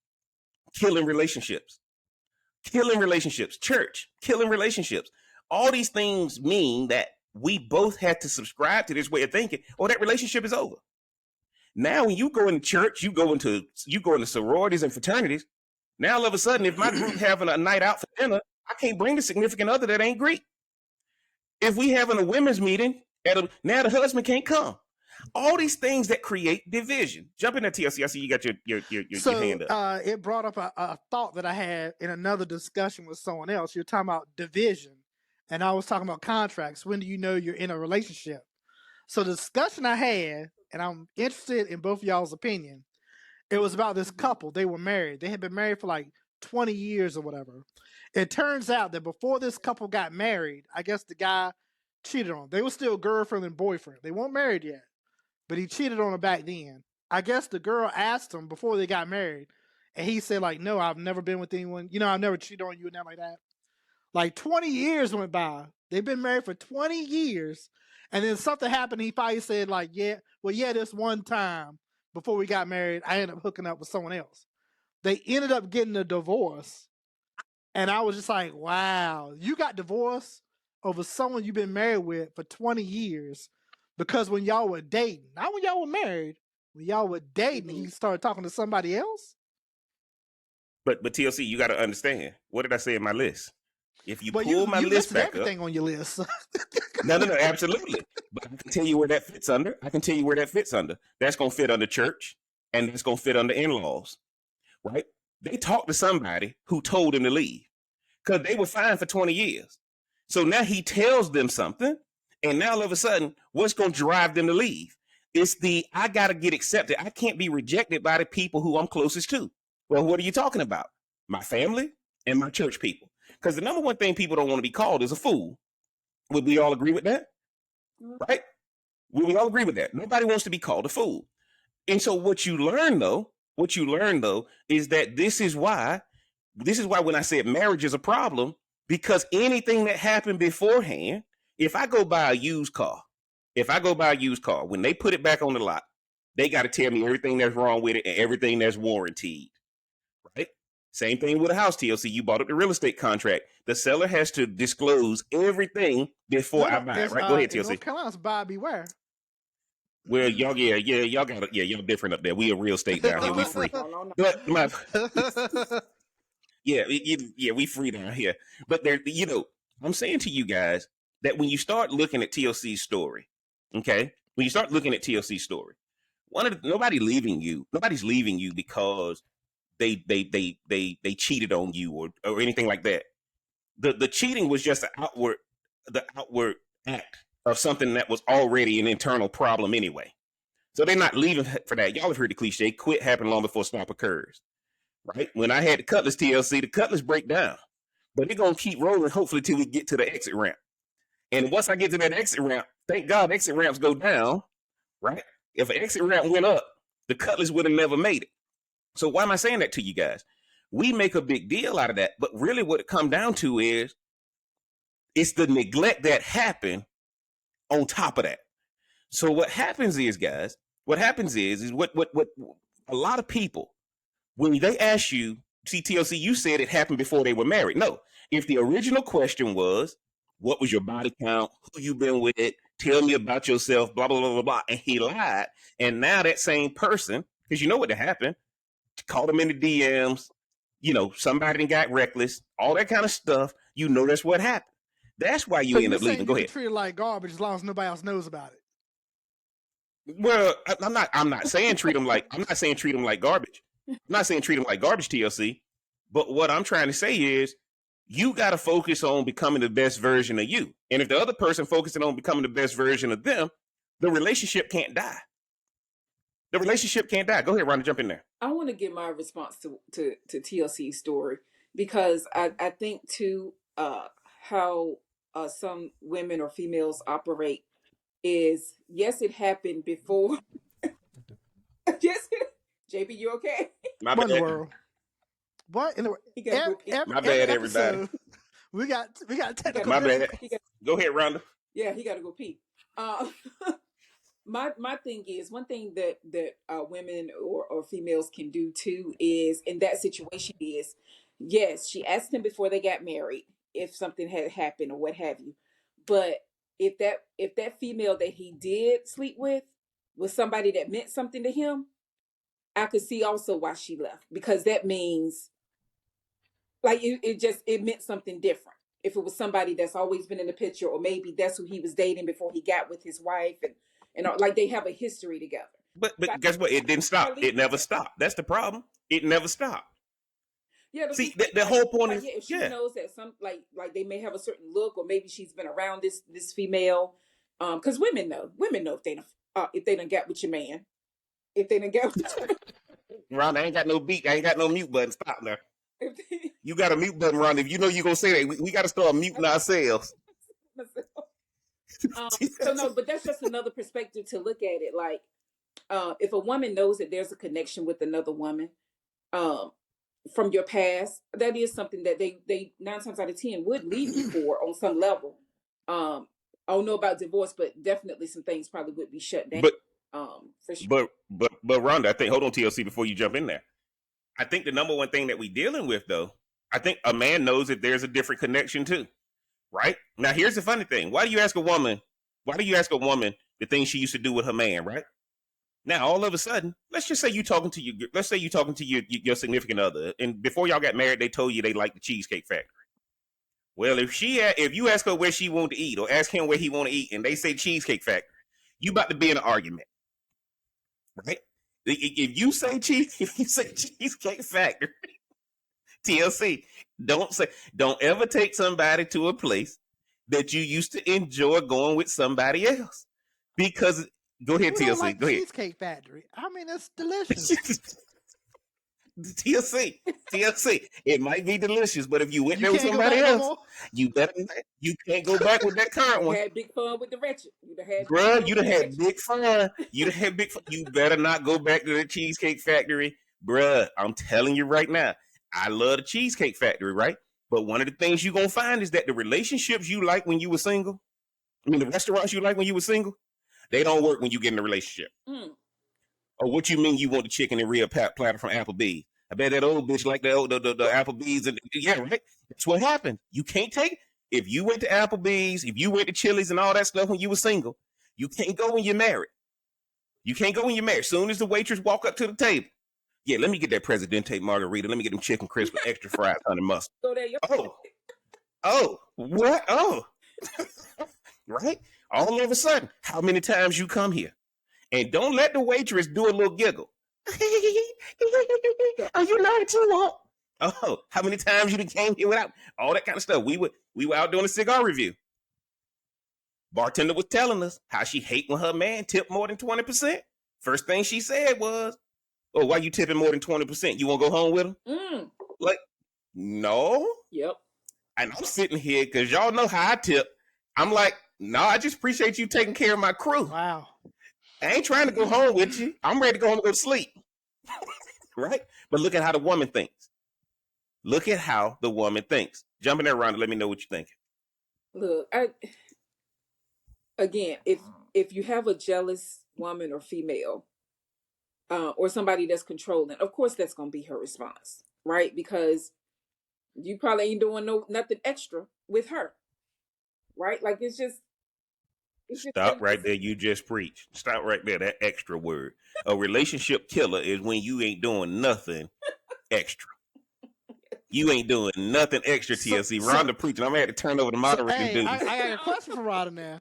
killing relationships, killing relationships, church, killing relationships. All these things mean that we both had to subscribe to this way of thinking, or that relationship is over. Now, when you go into church, you go into sororities and fraternities. Now, all of a sudden, if my group having a night out for dinner, I can't bring the significant other that ain't Greek. If we having a women's meeting, now the husband can't come. All these things that create division. Jump in there, TLC. I see you got your hand up. It brought up a thought that I had in another discussion with someone else. You're talking about division, and I was talking about contracts. When do you know you're in a relationship? So the discussion I had, and I'm interested in both of y'all's opinion, it was about this couple. They were married. They had been married for like 20 years or whatever. It turns out that before this couple got married, I guess the guy cheated on them. They were still girlfriend and boyfriend. They weren't married yet, but he cheated on her back then. I guess the girl asked him before they got married, and he said, like, no, I've never been with anyone. I've never cheated on you and that like that. Like 20 years went by. They've been married for 20 years. And then something happened. He probably said, like, this one time before we got married, I ended up hooking up with someone else. They ended up getting a divorce. And I was just like, wow, you got divorced over someone you've been married with for 20 years because when y'all were dating, not when y'all were married, when y'all were dating, he started talking to somebody else. But TLC, you got to understand. What did I say in my list? If you pull my list back everything up, on your list. No, absolutely. But I can tell you where that fits under. That's going to fit under church, and that's going to fit under in-laws, right? They talked to somebody who told them to leave because they were fine for 20 years. So now he tells them something, and now all of a sudden, what's going to drive them to leave? It's I got to get accepted. I can't be rejected by the people who I'm closest to. Well, what are you talking about? My family and my church people. Because the number one thing people don't want to be called is a fool. Would we all agree with that? Right? Would we all agree with that? Nobody wants to be called a fool. And so what you learn though, is that this is why when I said marriage is a problem, because anything that happened beforehand, if I go buy a used car, when they put it back on the lot, they got to tell me everything that's wrong with it and everything that's warranted. Right? Same thing with a house, TLC. You bought up the real estate contract. The seller has to disclose everything before I buy it, right? Go ahead, TLC. North Carolina's buyer beware. Well, y'all, y'all got it. Yeah, y'all different up there. We a real estate down here. We free. But we free down here. But there, I'm saying to you guys that when you start looking at TLC's story, okay, nobody's leaving you because they cheated on you or anything like that. The cheating was just the outward act of something that was already an internal problem anyway. So they're not leaving for that. Y'all have heard the cliche, quit happened long before stop occurs. Right? When I had the Cutlass TLC, the Cutlass break down. But they're going to keep rolling, hopefully, till we get to the exit ramp. And once I get to that exit ramp, thank God exit ramps go down, right? If an exit ramp went up, the Cutlass would have never made it. So why am I saying that to you guys? We make a big deal out of that, but really what it comes down to is it's the neglect that happened on top of that. So what happens is, guys, what a lot of people, when they ask you, TLC, you said it happened before they were married. No, if the original question was, what was your body count? Who you been with? Tell me about yourself, blah, blah, blah, blah, blah. And he lied. And now that same person, because you know what happened, called him in the DMs, somebody got reckless, all that kind of stuff. That's what happened. That's why you end up leaving. Go ahead. Treated like garbage as long as nobody else knows about it. Well, I'm not saying treat them like garbage. I'm not saying treat them like garbage, TLC. But what I'm trying to say is you got to focus on becoming the best version of you. And if the other person focusing on becoming the best version of them, the relationship can't die. Go ahead, Rhonda, jump in there. I want to give my response to TLC's story because I think too how some women or females operate is, yes, it happened before. Yes, JB, you okay? My bad. What in the world? My bad, everybody. We got technical. My bad. Go ahead, Rhonda. Yeah, he got to go pee. My thing is, one thing that women or females can do too is in that situation is yes, she asked him before they got married if something had happened or what have you. But if that female that he did sleep with was somebody that meant something to him, I could see also why she left, because that means like it meant something different. If it was somebody that's always been in the picture, or maybe that's who he was dating before he got with his wife, and like they have a history together. So I But guess what? It didn't stop. leave It it never there. stopped. That's the problem. It never stopped. Yeah, the See, thing is, the whole point like is, yeah, if she yeah. knows that some like they may have a certain look, or maybe she's been around this female, because women know if they done got with your man, if they done got with your Ron, I ain't got no beat. I ain't got no mute button. Stop there. if they, You got a mute button, Ron. If you know you're gonna say that, we got to start muting ourselves. so no, but that's just another perspective to look at it. Like, if a woman knows that there's a connection with another woman, um, from your past, that is something that they 9 times out of 10 would leave you for on some level. I don't know about divorce, but definitely some things probably would be shut down. But For sure. but Rhonda, I think hold on TLC before you jump in there. I think the number one thing that we dealing with though, I think a man knows that there's a different connection too. Right? Now here's the funny thing. Why do you ask a woman the things she used to do with her man, right? Now all of a sudden, let's just say you talking to your significant other, and before y'all got married, they told you they like the Cheesecake Factory. Well, if you ask her where she want to eat, or ask him where he want to eat, and they say Cheesecake Factory, you about to be in an argument, right? If you say Cheesecake Factory, TLC, don't ever take somebody to a place that you used to enjoy going with somebody else, because go ahead, Who don't TLC, like go ahead. Cheesecake Factory? I mean, it's delicious. TLC, it might be delicious, but if you went You there with can't go somebody back no else, more. you can't go back with that current You one. had big fun with the wretched. You done had big Bruh, fun you with done the had wretched. big fun. You better not go back to the Cheesecake Factory. Bruh, I'm telling you right now, I love the Cheesecake Factory, right? But one of the things you're going to find is that the relationships you like when you were single, the restaurants you like when you were single, they don't work when you get in a relationship. Mm. Or what you mean you want the chicken and rib platter from Applebee's? I bet that old bitch like the Applebee's. And yeah, right? That's what happened. You can't take, if you went to Applebee's, if you went to Chili's and all that stuff when you were single, you can't go when you're married. You can't go when you're married. Soon as the waitress walk up to the table, yeah, let me get that Presidente margarita. Let me get them chicken crisps with extra fried honey mustard. So there you What? Oh, right? All of a sudden, how many times you come here? And don't let the waitress do a little giggle. Are you learning too long? Oh, how many times you came here without all that kind of stuff? We were out doing a cigar review. Bartender was telling us how she hate when her man tipped more than 20%. First thing she said was, "Oh, why you tipping more than 20%? You want to go home with him?" Mm. Like, no. Yep. And I'm sitting here because y'all know how I tip. I'm like, no, I just appreciate you taking care of my crew. Wow. I ain't trying to go home with you. I'm ready to go home and go to sleep. Right? But look at how the woman thinks. Look at how the woman thinks. Jump in there, Rhonda. Let me know what you think. Look, again, if you have a jealous woman or female, or somebody that's controlling, of course that's gonna be her response, right? Because you probably ain't doing nothing extra with her, right? Like it's just Stop right there. You just preached. Stop right there. That extra word. A relationship killer is when you ain't doing nothing extra. You ain't doing nothing extra, TLC. Rhonda preaching. I'm going to have to turn over the moderator hey, duties. I got a question for Rhonda now.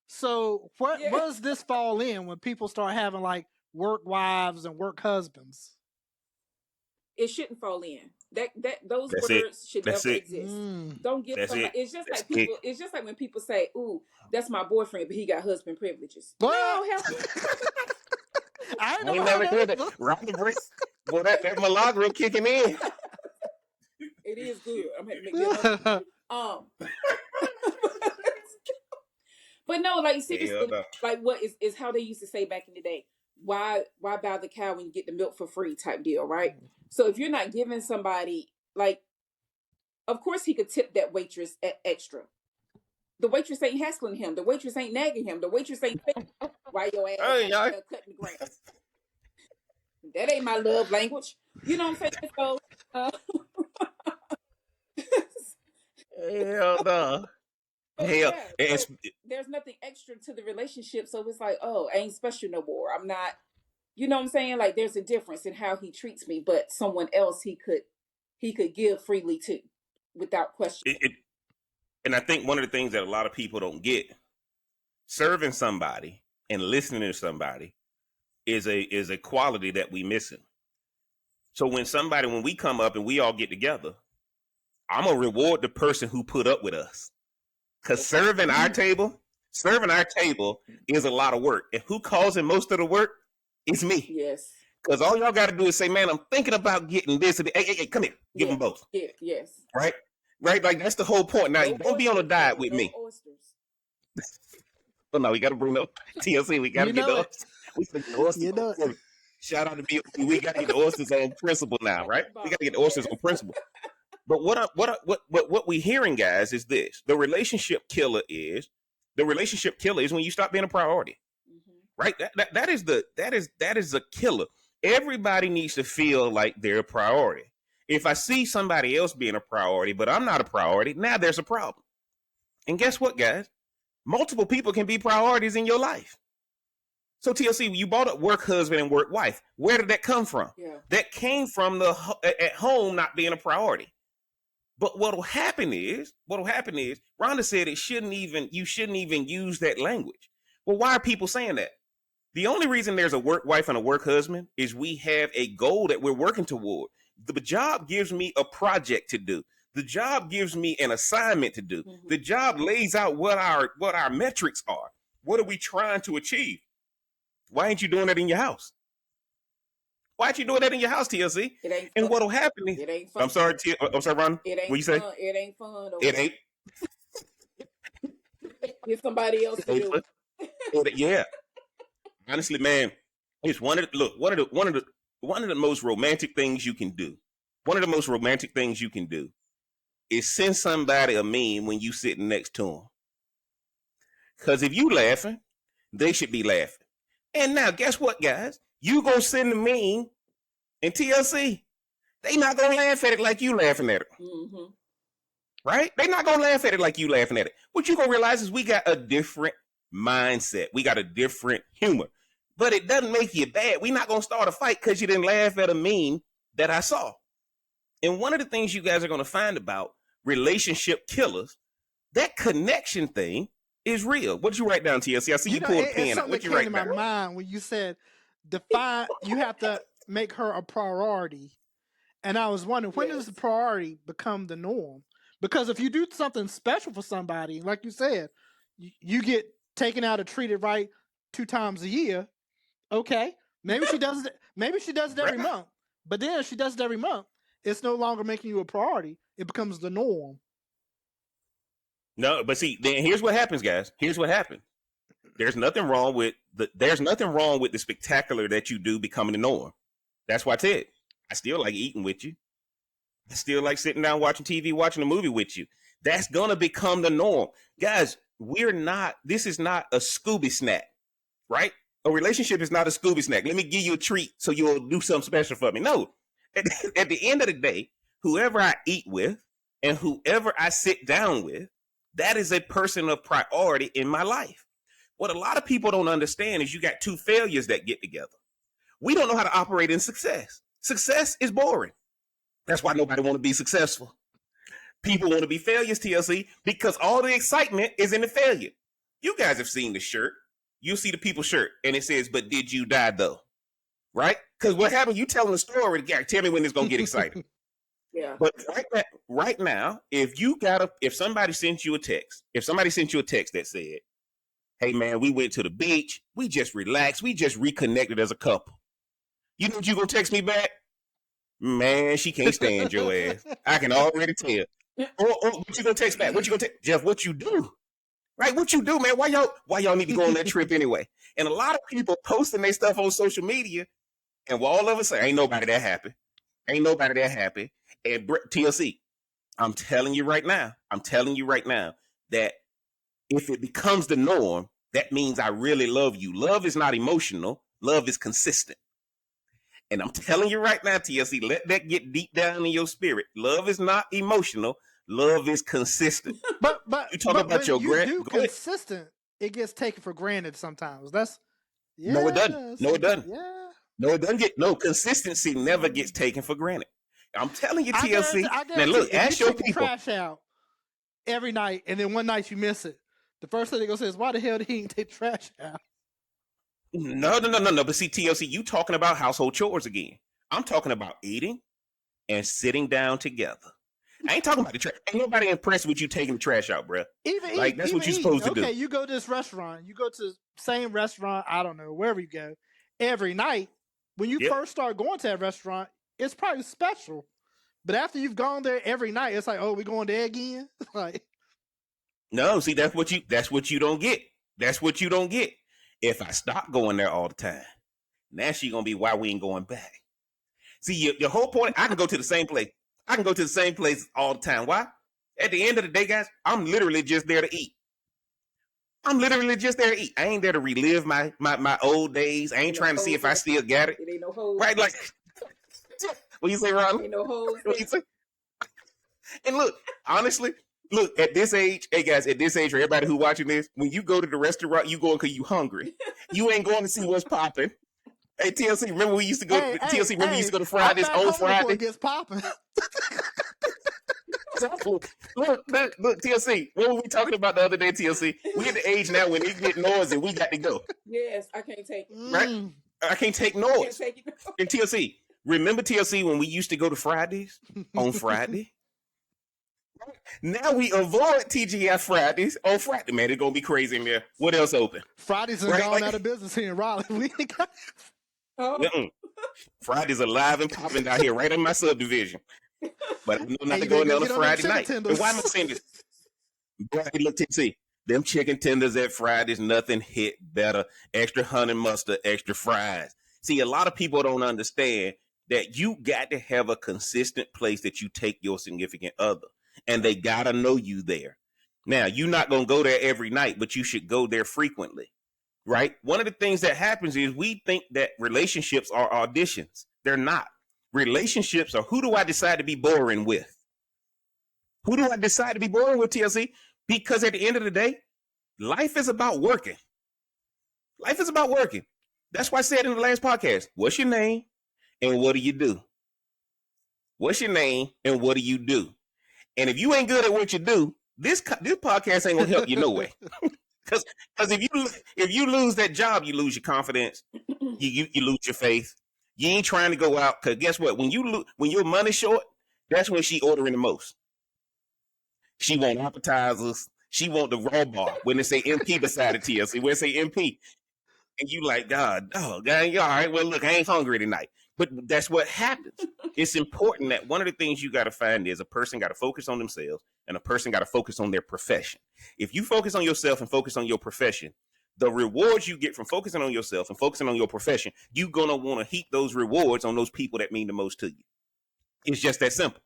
So what Yeah. does this fall in when people start having like work wives and work husbands? It shouldn't fall in. Those That's words should That's never it. exist. Mm. Don't give That's somebody. it. It's just That's like people. It's just like when people say, "Ooh, that's my boyfriend, but he got husband privileges." What? No, hell, I ain't I ain't never never heard that. Rhonda Brick. Boy, that Milagro kicking in. it is good. I'm gonna make it up. But no, like seriously, Hell no. like what is how they used to say back in the day. Why buy the cow when you get the milk for free type deal, right? So if you're not giving somebody like, of course he could tip that waitress extra. The waitress ain't hassling him. The waitress ain't nagging him. The waitress ain't saying, "Why your ass Hey, y'all. cutting the grass?" That ain't my love language. You know what I'm saying? So, Hell no. But Hell, yeah, and so there's nothing extra to the relationship. So it's like, oh, I ain't special no more. I'm not, you know what I'm saying? Like there's a difference in how he treats me, but someone else he could give freely to without question. and I think one of the things that a lot of people don't get, serving somebody and listening to somebody is a quality that we missing. So when we come up and we all get together, I'm gonna reward the person who put up with us. Cause serving our table is a lot of work. And who causing most of the work? It's me. Yes. Cause all y'all gotta do is say, man, I'm thinking about getting this. Hey, come here. Give them both. Yeah, yes. Right? Right? Like that's the whole point. Now, don't be on a diet with me. Oysters. Well, no, we gotta bring up TLC. We gotta get the oysters. We gotta get the oysters. You know it. Shout out to BOP. We gotta get the oysters on principle now, right? We gotta get the oysters on principle. But what we hearing, guys, is this: the relationship killer is when you stop being a priority, right? That is the killer. Everybody needs to feel like they're a priority. If I see somebody else being a priority, but I'm not a priority, now there's a problem. And guess what, guys? Multiple people can be priorities in your life. So TLC, you brought up work husband and work wife. Where did that come from? Yeah. That came from the at home not being a priority. But what'll happen is, Rhonda said you shouldn't even use that language. Well, why are people saying that? The only reason there's a work wife and a work husband is we have a goal that we're working toward. The job gives me a project to do. The job gives me an assignment to do. The job lays out what our metrics are. What are we trying to achieve? Why ain't you doing that in your house? Why aren't you doing that in your house, TLC? It ain't and fun. what'll happen is, It ain't fun. I'm sorry, Ron. It ain't what you say? fun. It ain't fun. It ain't. Get somebody else to do it. Yeah. Honestly, man, it's one of the most romantic things you can do. One of the most romantic things you can do is send somebody a meme when you sitting next to them. Because if you laughing, they should be laughing. And now, guess what, guys? You gonna send a meme and TLC, they not gonna laugh at it like you laughing at it. Right? They not gonna laugh at it like you laughing at it. What you gonna realize is we got a different mindset. We got a different humor. But it doesn't make you bad. We not gonna start a fight because you didn't laugh at a meme that I saw. And one of the things you guys are gonna find about relationship killers, that connection thing is real. What did you write down, TLC? I see you pulled a pen out. What you write down? Something came to my mind when you said you have to make her a priority. And I was wondering, when does the priority become the norm? Because if you do something special for somebody, like you said, you get taken out or treated right 2 times a year. Okay, maybe she does it. Maybe she does it every month. But then if she does it every month, it's no longer making you a priority. It becomes the norm. No, but see, then here's what happens, guys. Here's what happens. There's nothing wrong with the spectacular that you do becoming the norm. That's why I said I still like eating with you. I still like sitting down watching TV, watching a movie with you. That's gonna become the norm, guys. This is not a Scooby snack, right? A relationship is not a Scooby snack. Let me give you a treat so you'll do something special for me. No, at the end of the day, whoever I eat with and whoever I sit down with, that is a person of priority in my life. What a lot of people don't understand is you got 2 failures that get together. We don't know how to operate in success. Success is boring. That's why nobody want to be successful. People want to be failures, TLC, because all the excitement is in the failure. You guys have seen the shirt. You see the people's shirt, and it says, "But did you die though?" Right? Because what happened? You telling the story. Tell me when it's gonna get exciting. Yeah. But right now, if somebody sent you a text, that said, "Hey man, we went to the beach, we just relaxed, we just reconnected as a couple," you think you gonna text me back? Man, she can't stand your ass. I can already tell. Or what you gonna text back? What you gonna text? Jeff, what you do? Right? What you do, man? Why y'all need to go on that trip anyway? And a lot of people posting their stuff on social media, and all of us say, ain't nobody that happy. Ain't nobody that happy. And TLC, I'm telling you right now that if it becomes the norm, that means I really love you. Love is not emotional. Love is consistent. And I'm telling you right now, TLC, let that get deep down in your spirit. Love is not emotional. Love is consistent. But You talk but about when your you grand. do Go ahead. consistent, it gets taken for granted sometimes. That's No, it doesn't. yes, No, it doesn't. yeah. No, it doesn't get. No, consistency never gets taken for granted. I'm telling you, TLC. I Now guarantee look, if you ask your take the people. trash out every night and then one night you miss it, the first thing they're gonna say is, "Why the hell did he take the trash out?" No. But see, TLC, you talking about household chores again. I'm talking about eating and sitting down together. I ain't talking about the trash. Ain't nobody impressed with you taking the trash out, bruh. Even Like, eat, that's even what you're eat. supposed to do. Okay, you go to this restaurant, you go to the same restaurant, I don't know, wherever you go, every night. When you Yep. first start going to that restaurant, it's probably special. But after you've gone there every night, it's like, oh, we going there again? Like, No, see, that's what you don't get. That's what you don't get. If I stop going there all the time, now she gonna be why we ain't going back. See, your whole point, I can go to the same place. I can go to the same place all the time. Why? At the end of the day, guys, I'm literally just there to eat. I'm literally just there to eat. I ain't there to relive my old days. I ain't Ain't no trying to see hoes if in I the still pocket. got it. It ain't no hoes. Right? Like, what you say, Ron? Ain't no hoes. What you say? And look, honestly, look, at this age, hey guys, at this age, for everybody who watching this, when you go to the restaurant, you going because you hungry. You ain't going to see what's popping. Hey, TLC, remember we used to go TLC, remember we used to go to Fridays I'm back on home before Friday? it gets popping. Look, TLC, what were we talking about the other day, TLC? We at the age now when it get noisy, we got to go. Yes, I can't take it. Right? Mm. I can't take I can't noise. take it. And TLC, remember TLC when we used to go to Fridays on Friday? Now we avoid TGI Fridays on Friday. Man, it's gonna be crazy in there. What else open? Fridays are Right, gone like- out of business here in Raleigh. We ain't got Oh, Mm-mm. Fridays alive and popping down here, right in my subdivision. But I know not Hey, to you go better in go there on a get on them Friday chicken night. tenders. And why am I saying this? Boy, look, TLC, them chicken tenders at Fridays, nothing hit better. Extra honey mustard, extra fries. See, a lot of people don't understand that you got to have a consistent place that you take your significant other, and they gotta know you there. Now, you're not gonna go there every night, but you should go there frequently, right? One of the things that happens is we think that relationships are auditions. They're not. Relationships are, who do I decide to be boring with? Who do I decide to be boring with, TLC? Because at the end of the day, life is about working. Life is about working. That's why I said in the last podcast, what's your name and what do you do? What's your name and what do you do? And if you ain't good at what you do, this podcast ain't gonna help you no way. Because if you lose that job, you lose your confidence, you lose your faith. You ain't trying to go out, because guess what? When your money's short, that's when she ordering the most. She want appetizers. She want the raw bar when they say MP beside the TLC. When they say MP, and you like, God, oh, God, all right. Well, look, I ain't hungry tonight. But that's what happens. It's important that one of the things you got to find is a person got to focus on themselves and a person got to focus on their profession. If you focus on yourself and focus on your profession, the rewards you get from focusing on yourself and focusing on your profession, you're going to want to heap those rewards on those people that mean the most to you. It's just that simple.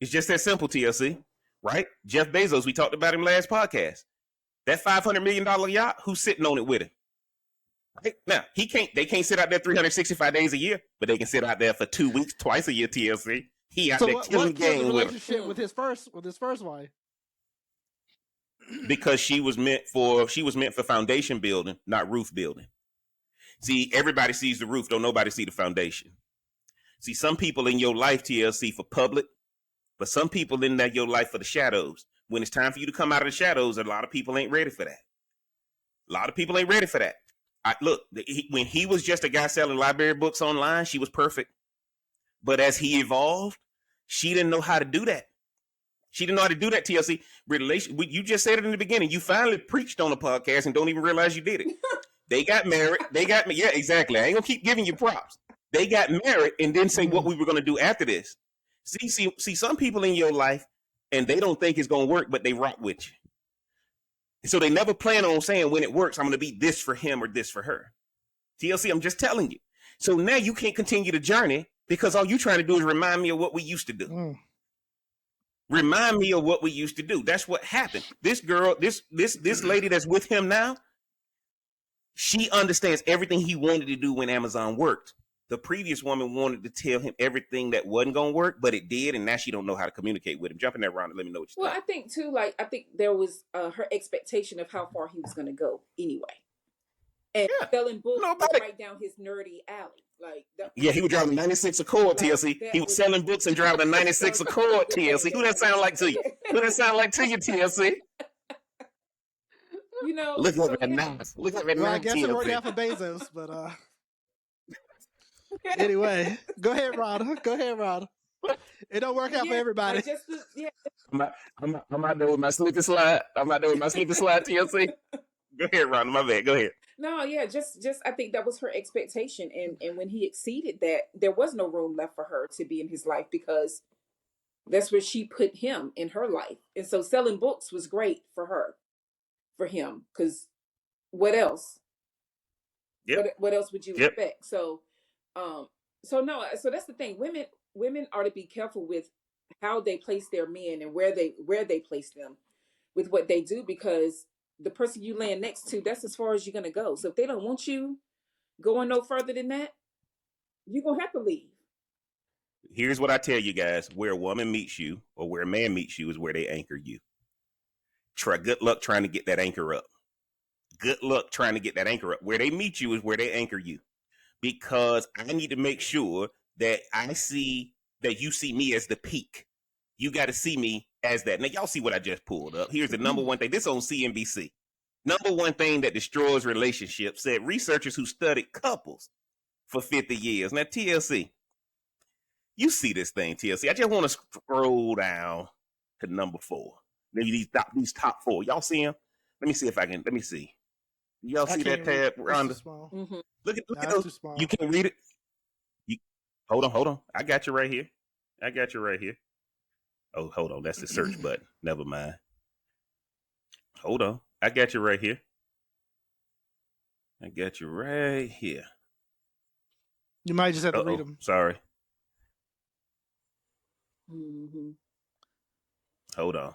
It's just that simple, TLC, right? Jeff Bezos, we talked about him last podcast. That $500 million yacht, who's sitting on it with him? Right? Now, they can't sit out there 365 days a year, but they can sit out there for 2 weeks, twice a year, TLC. He out So there what killing killed the game with him. relationship with his first wife? Because she was meant for foundation building, not roof building. See, everybody sees the roof, don't nobody see the foundation. See, some people in your life, TLC, for public, but some people in your life for the shadows. When it's time for you to come out of the shadows, a lot of people ain't ready for that. A lot of people ain't ready for that. When he was just a guy selling library books online, she was perfect. But as he evolved, she didn't know how to do that. She didn't know how to do that, TLC. You just said it in the beginning. You finally preached on a podcast and don't even realize you did it. They got married. Yeah, exactly. I ain't gonna keep giving you props. They got married and then say what we were gonna do after this. See, some people in your life and they don't think it's gonna work, but they rock with you. So they never plan on saying when it works, I'm gonna be this for him or this for her. TLC, I'm just telling you. So now you can't continue the journey because all you trying to do is remind me of what we used to do. Mm. Remind me of what we used to do. That's what happened. This girl, this lady that's with him now, she understands everything he wanted to do when Amazon worked. the previous woman wanted to tell him everything that wasn't gonna work, but it did, and now she don't know how to communicate with him. Jump in that round and let me know what you Well, think. I think too, like I think there was her expectation of how far he was going to go anyway, and Yeah, selling books was nobody. right down his nerdy alley. Like that, Yeah, he was driving a 96 Accord, like TLC. that He was was selling books and driving a 96 Accord, TLC. Who that sound like to you? Who that sound like to you, TLC? you know. Look So at that yeah, nice. Look at that Well, I nice, guess it worked TLC. out for Bezos, but anyway, go ahead, Rada. Go ahead, Rada. It don't work out for yeah, everybody. like just yeah. I'm out there with my slippery slide. I'm out there with my slippery slide, TLC. Go ahead, Ron. My bad. Go ahead. No, yeah, just I think that was her expectation, and when he exceeded that, there was no room left for her to be in his life because that's where she put him in her life, and so selling books was great for her, for him, because what else? Yep. What else would you Yep. expect? So no, so that's the thing. Women are to be careful with how they place their men and where they place them with what they do, because the person you land next to, that's as far as you're gonna go. So if they don't want you going no further than that, you're gonna have to leave. Here's what I tell you guys: where a woman meets you or where a man meets you is where they anchor you. Good luck trying to get that anchor up. Good luck trying to get that anchor up. Where they meet you is where they anchor you. Because I need to make sure that I see that you see me as the peak. You got to see me as that. Now, y'all see what I just pulled up. Here's the number one thing. This on CNBC. Number one thing that destroys relationships, said researchers who studied couples for 50 years. Now, TLC, you see this thing, TLC. I just want to scroll down to number 4. Maybe these top 4. Y'all see them? Let me see if I can. Let me see. Y'all I see that can't read. tab, It's too Rhonda? small. Mm-hmm. Look at Nah, it's those. too small. You can read it. You, hold on. I got you right here. Oh, hold on. That's the search button. Never mind. Hold on. I got you right here. You might just have to read Uh-oh. them. Sorry. Mm-hmm. Hold on.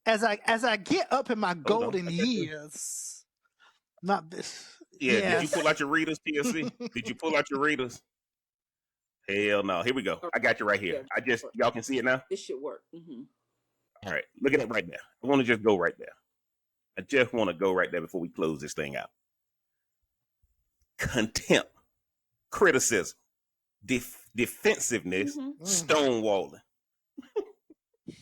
As I get up in my on. golden I got you. years, not this. Yeah. Did you Yes. pull out your readers, TLC? Did you pull out your readers? Hell no. Here we go. I got you right here. Y'all can see it now? This should work. Mm-hmm. All right. Look at it right there. I want to just go right there. I just want to go right there before we close this thing out. Contempt, criticism, defensiveness, Mm-hmm. stonewalling.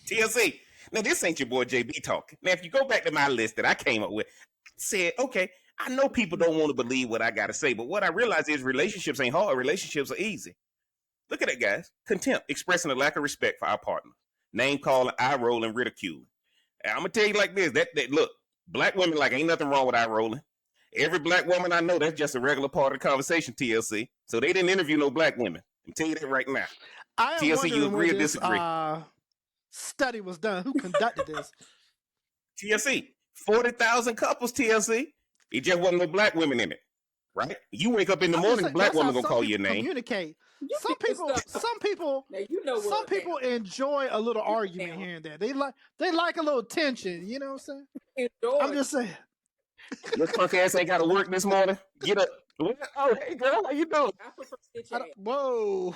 TLC. Now, this ain't your boy JB talking. Now, if you go back to my list that I came up with, I said, okay, I know people don't want to believe what I got to say, but what I realize is relationships ain't hard. Relationships are easy. Look at that, guys. Contempt, expressing a lack of respect for our partner. Name calling, eye rolling, ridiculing. And I'm going to tell you like this. That look, black women, like, ain't nothing wrong with eye rolling. Every black woman I know, that's just a regular part of the conversation, TLC. So they didn't interview no black women. I'm telling you that right now. I am TLC, you wondering agree where or this disagree? study was done. Who conducted this? TLC, 40,000 couples, TLC. It just wasn't no black women in it, right? You wake up in the I'm just morning, saying, black that's how woman gonna some call your people name. communicate. You Some pick this people, stuff. some people, Now you know some what. people enjoy a little argument Now. here and there. They like a little tension. You know what I'm saying? Enjoy. I'm just saying. Your punk ass ain't got to work this morning. Get up. Oh, hey girl, how you doing? I prefer stitch I ass. don't- whoa.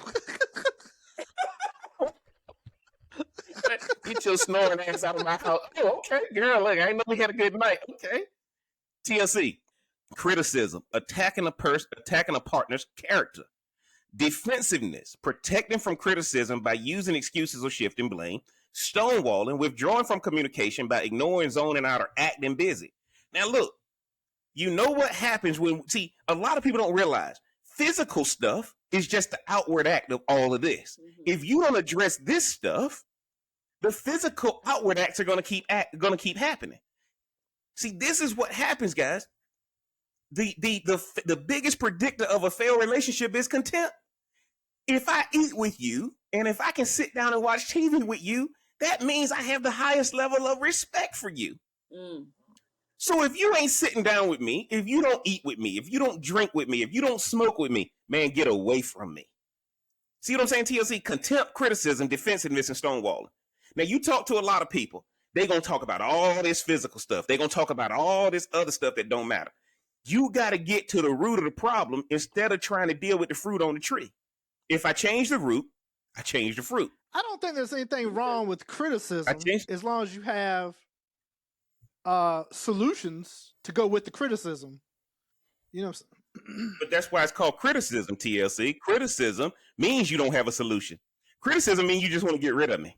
Get your snoring ass out of my house. Oh, okay, girl. Look, I know we had a good night. Okay. TLC, criticism, attacking a partner's character. Defensiveness, protecting from criticism by using excuses or shifting blame. Stonewalling, withdrawing from communication by ignoring, zoning out, or acting busy. Now, look, you know what happens see, a lot of people don't realize physical stuff is just the outward act of all of this. Mm-hmm. If you don't address this stuff, the physical outward acts are going to keep happening. See, this is what happens, guys. The biggest predictor of a failed relationship is contempt. If I eat with you and if I can sit down and watch TV with you, that means I have the highest level of respect for you. Mm. So if you ain't sitting down with me, if you don't eat with me, if you don't drink with me, if you don't smoke with me, man, get away from me. See what I'm saying, TLC? Contempt, criticism, defensiveness, and stonewalling. Now, you talk to a lot of people. They're going to talk about all this physical stuff. They're going to talk about all this other stuff that don't matter. You got to get to the root of the problem instead of trying to deal with the fruit on the tree. If I change the root, I change the fruit. I don't think there's anything wrong with criticism changed- as long as you have solutions to go with the criticism. You know what I'm saying? But that's why it's called criticism, TLC. Criticism means you don't have a solution. Criticism means you just want to get rid of me.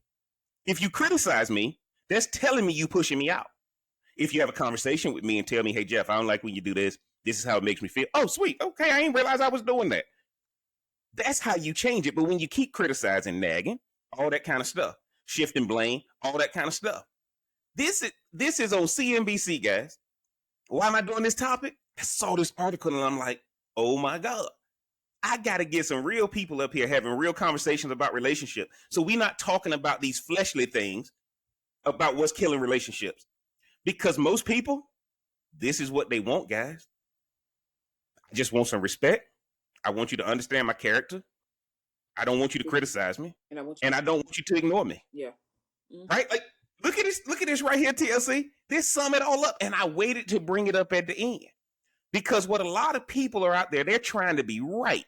If you criticize me, that's telling me you pushing me out. If you have a conversation with me and tell me, hey, Jeff, I don't like when you do this. This is how it makes me feel. Oh, sweet. Okay, I didn't realize I was doing that. That's how you change it. But when you keep criticizing, nagging, all that kind of stuff, shifting blame, all that kind of stuff. This is on CNBC, guys. Why am I doing this topic? I saw this article and I'm like, oh my God. I got to get some real people up here having real conversations about relationships. So we're not talking about these fleshly things about what's killing relationships. Because most people, this is what they want, guys. I just want some respect. I want you to understand my character. I don't want you to criticize me. And I don't want you to ignore me. Yeah. Right? Like, look at this right here, TLC. This sum it all up. And I waited to bring it up at the end. Because what a lot of people are out there, they're trying to be right.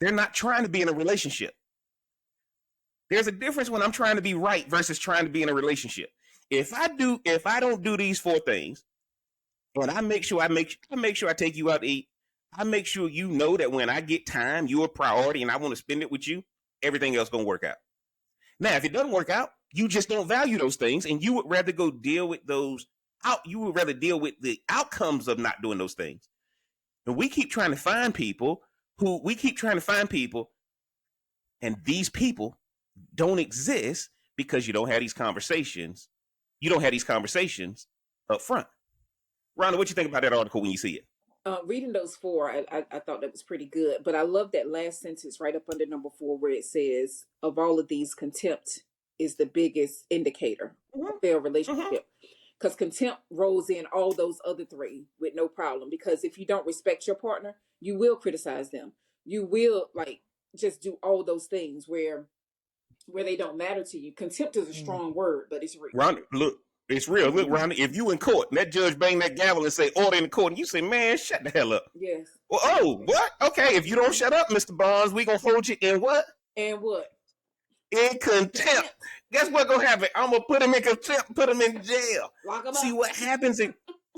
They're not trying to be in a relationship. There's a difference when I'm trying to be right versus trying to be in a relationship. If I don't do these 4 things, and I make sure I take you out to eat, I make sure you know that when I get time, you're a priority and I want to spend it with you, everything else gonna work out. Now, if it doesn't work out, you just don't value those things and you would rather go deal with those out. You would rather deal with the outcomes of not doing those things. And we keep trying to find people and these people don't exist because you don't have these conversations. You don't have these conversations up front. Rhonda, what you think about that article when you see it? Reading those 4, I thought that was pretty good. But I love that last sentence right up under number 4 where it says, of all of these, contempt is the biggest indicator of their relationship. Because contempt rolls in all those other 3 with no problem. Because if you don't respect your partner, you will criticize them. You will just do all those things where they don't matter to you. Contempt is a strong word, but it's real. Rhonda, look, it's real. Look, Rhonda, if you in court and that judge bang that gavel and say order in the court, and you say, man, shut the hell up. Yes. Well, oh, what? Okay, if you don't shut up, Mr. Barnes, we gonna hold you in what? And what? In contempt. Guess what gonna happen? I'm gonna put him in contempt, put him in jail. Lock him See up. what happens in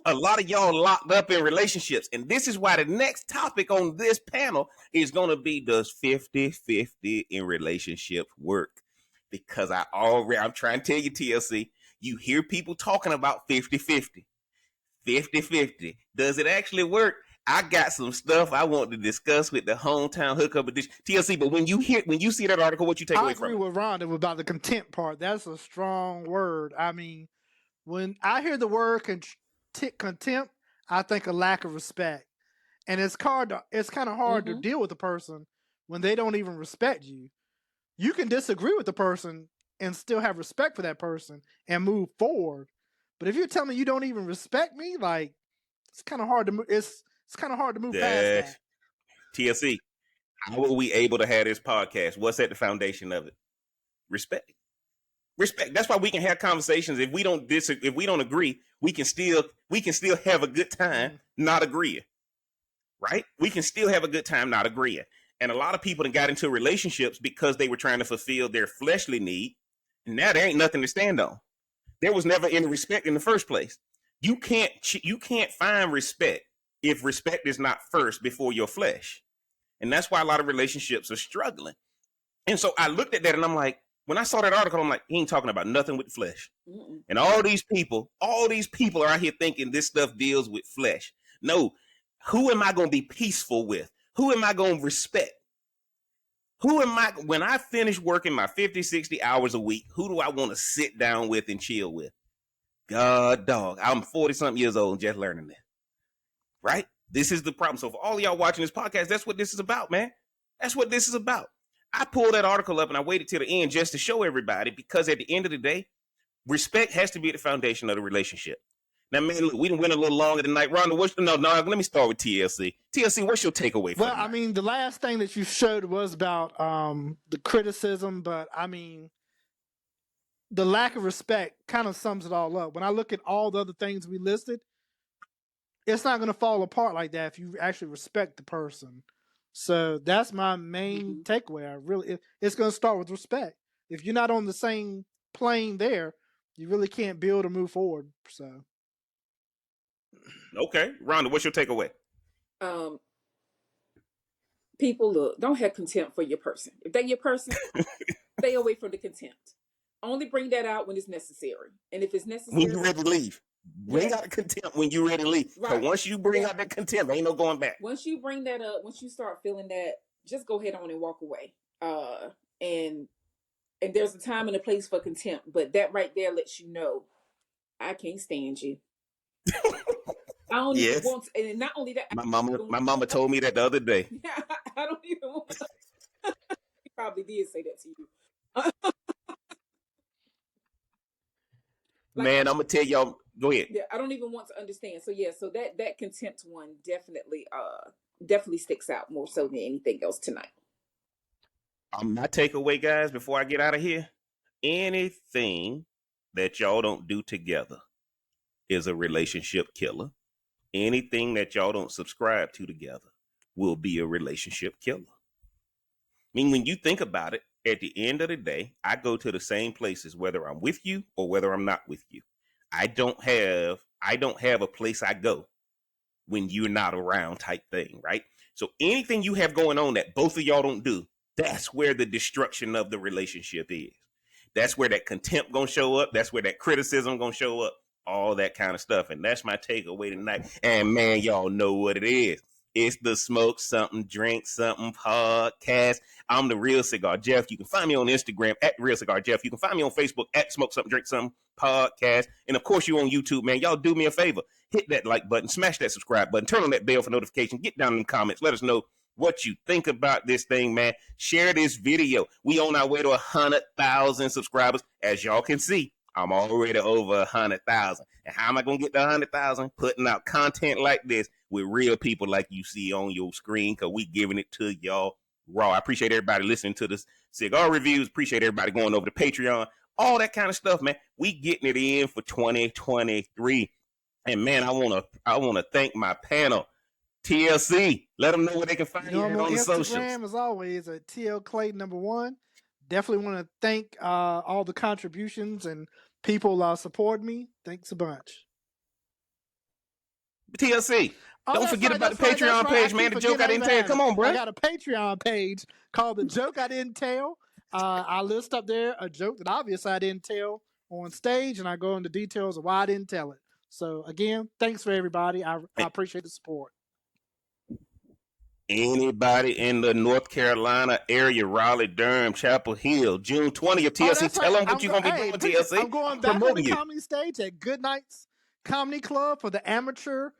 a lot of y'all locked up in relationships. And this is why the next topic on this panel is gonna be, does 50-50 in relationship work? Because I'm trying to tell you, TLC, you hear people talking about 50-50. 50-50. Does it actually work? I got some stuff I want to discuss with the hometown hookup edition. TLC, but when you see that article, what you take away from it? I agree with Rhonda about the contempt part. That's a strong word. I mean, when I hear the word contempt, I think a lack of respect. And it's kind of hard to deal with a person when they don't even respect you. You can disagree with the person and still have respect for that person and move forward. But if you're telling me you don't even respect me, like, it's kind of hard to move. It's kind of hard to move past that. TLC, how are we able to have this podcast? What's at the foundation of it? Respect. Respect. That's why we can have conversations. If we don't agree, we can still have a good time not agreeing. Right? We can still have a good time not agreeing. And a lot of people that got into relationships because they were trying to fulfill their fleshly need. And now there ain't nothing to stand on. There was never any respect in the first place. You can't find respect if respect is not first before your flesh. And that's why a lot of relationships are struggling. And so I looked at that and I'm like, when I saw that article, I'm like, he ain't talking about nothing with the flesh. And all these people are out here thinking this stuff deals with flesh. No, who am I going to be peaceful with? Who am I going to respect? When I finish working my 50, 60 hours a week, who do I want to sit down with and chill with? God dog. I'm 40-something years old and just learning this. Right? This is the problem. So for all of y'all watching this podcast, that's what this is about, man. That's what this is about. I pulled that article up and I waited till the end just to show everybody, because at the end of the day, respect has to be at the foundation of the relationship. Now, man, look, we done went a little longer tonight. Rhonda, let me start with TLC. TLC, what's your takeaway from Well, I mean, the last thing that you showed was about the criticism, but I mean, the lack of respect kind of sums it all up. When I look at all the other things we listed, it's not going to fall apart like that if you actually respect the person. So that's my main takeaway. It's going to start with respect. If you're not on the same plane there, you really can't build or move forward. So, Okay, Rhonda, what's your takeaway? People, look, don't have contempt for your person. If they're your person, stay away from the contempt. Only bring that out when it's necessary. And if it's When necessary, you ready to leave. Bring yeah, out the contempt when you ready to leave. Because right. once you bring Yeah. out that contempt, ain't no going back. Once you bring that up, once you start feeling that, just go ahead on and walk away. And there's a time and a place for contempt, but that right there lets you know, I can't stand you. I don't even Yes. want to, and not only that, My mama told me that the other day. I don't even want to. He probably did say that to you. Like, Man, I'm gonna tell y'all. Go ahead. yeah, I don't even want to understand. So yeah, so that contempt one definitely sticks out more so than anything else tonight. My takeaway, guys, before I get out of here, anything that y'all don't do together is a relationship killer. Anything that y'all don't subscribe to together will be a relationship killer. I mean, when you think about it, at the end of the day, I go to the same places whether I'm with you or whether I'm not with you. I don't have a place I go when you're not around type thing, right? So anything you have going on that both of y'all don't do, that's where the destruction of the relationship is. That's where that contempt gonna show up. That's where that criticism gonna show up. All that kind of stuff. And that's my takeaway tonight. And man, y'all know what it is. It's the Smoke Something, Drink Something podcast. I'm the Real Cigar Jeff. You can find me on Instagram at Real Cigar Jeff. You can find me on Facebook at Smoke Something, Drink Something podcast. And of course, you on YouTube, man. Y'all do me a favor. Hit that like button, smash that subscribe button, turn on that bell for notification. Get down in the comments. Let us know what you think about this thing, man. Share this video. We on our way to 100,000 subscribers. As y'all can see, I'm already over 100,000. And how am I going to get to 100,000? Putting out content like this with real people like you see on your screen, because we giving it to y'all raw. I appreciate everybody listening to this cigar reviews. Appreciate everybody going over to Patreon. All that kind of stuff, man. We getting it in for 2023. And man, I want to thank my panel. TLC, let them know where they can find you I'm on on the Instagram socials. as always at TL Clayton #1. Definitely want to thank all the contributions and people supporting me. Thanks a bunch. TLC, don't forget about the Patreon page, man. The joke I didn't tell. Come on, bro. I got a Patreon page called The Joke I Didn't Tell. I list up there a joke that obviously I didn't tell on stage, and I go into details of why I didn't tell it. So again, thanks for everybody. I appreciate the support. Anybody in the North Carolina area, Raleigh, Durham, Chapel Hill, June 20th, TLC, tell them what you're going to be doing, TLC. I'm going back on the comedy stage at Good Nights Comedy Club for the amateur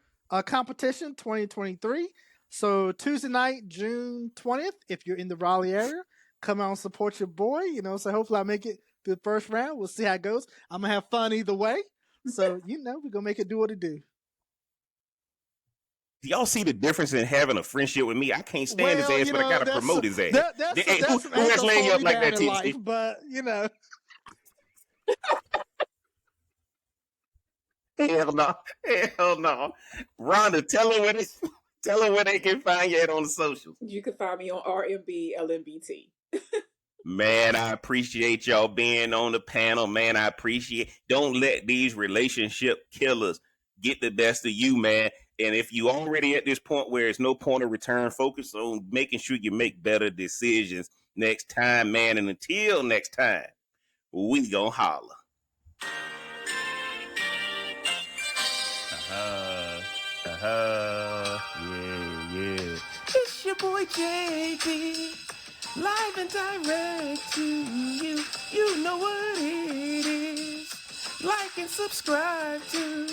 competition 2023. So Tuesday night, June 20th, if you're in the Raleigh area, come out and support your boy. So hopefully I make it through the first round. We'll see how it goes. I'm going to have fun either way. So, we're going to make it do what it do. Do y'all see the difference in having a friendship with me? I can't stand his ass, but I gotta promote his ass. Who has laying you up like that, TLC? But Hell no. Rhonda, tell her where they can find you at on the socials. You can find me on RMB LMBT. Man, I appreciate y'all being on the panel. Man, I appreciate. Don't let these relationship killers get the best of you, man. And if you already at this point where it's no point of return, focus on making sure you make better decisions next time, man. And until next time, we gonna holler. Yeah. It's your boy JB, live and direct to you. You know what it is. Like and subscribe to.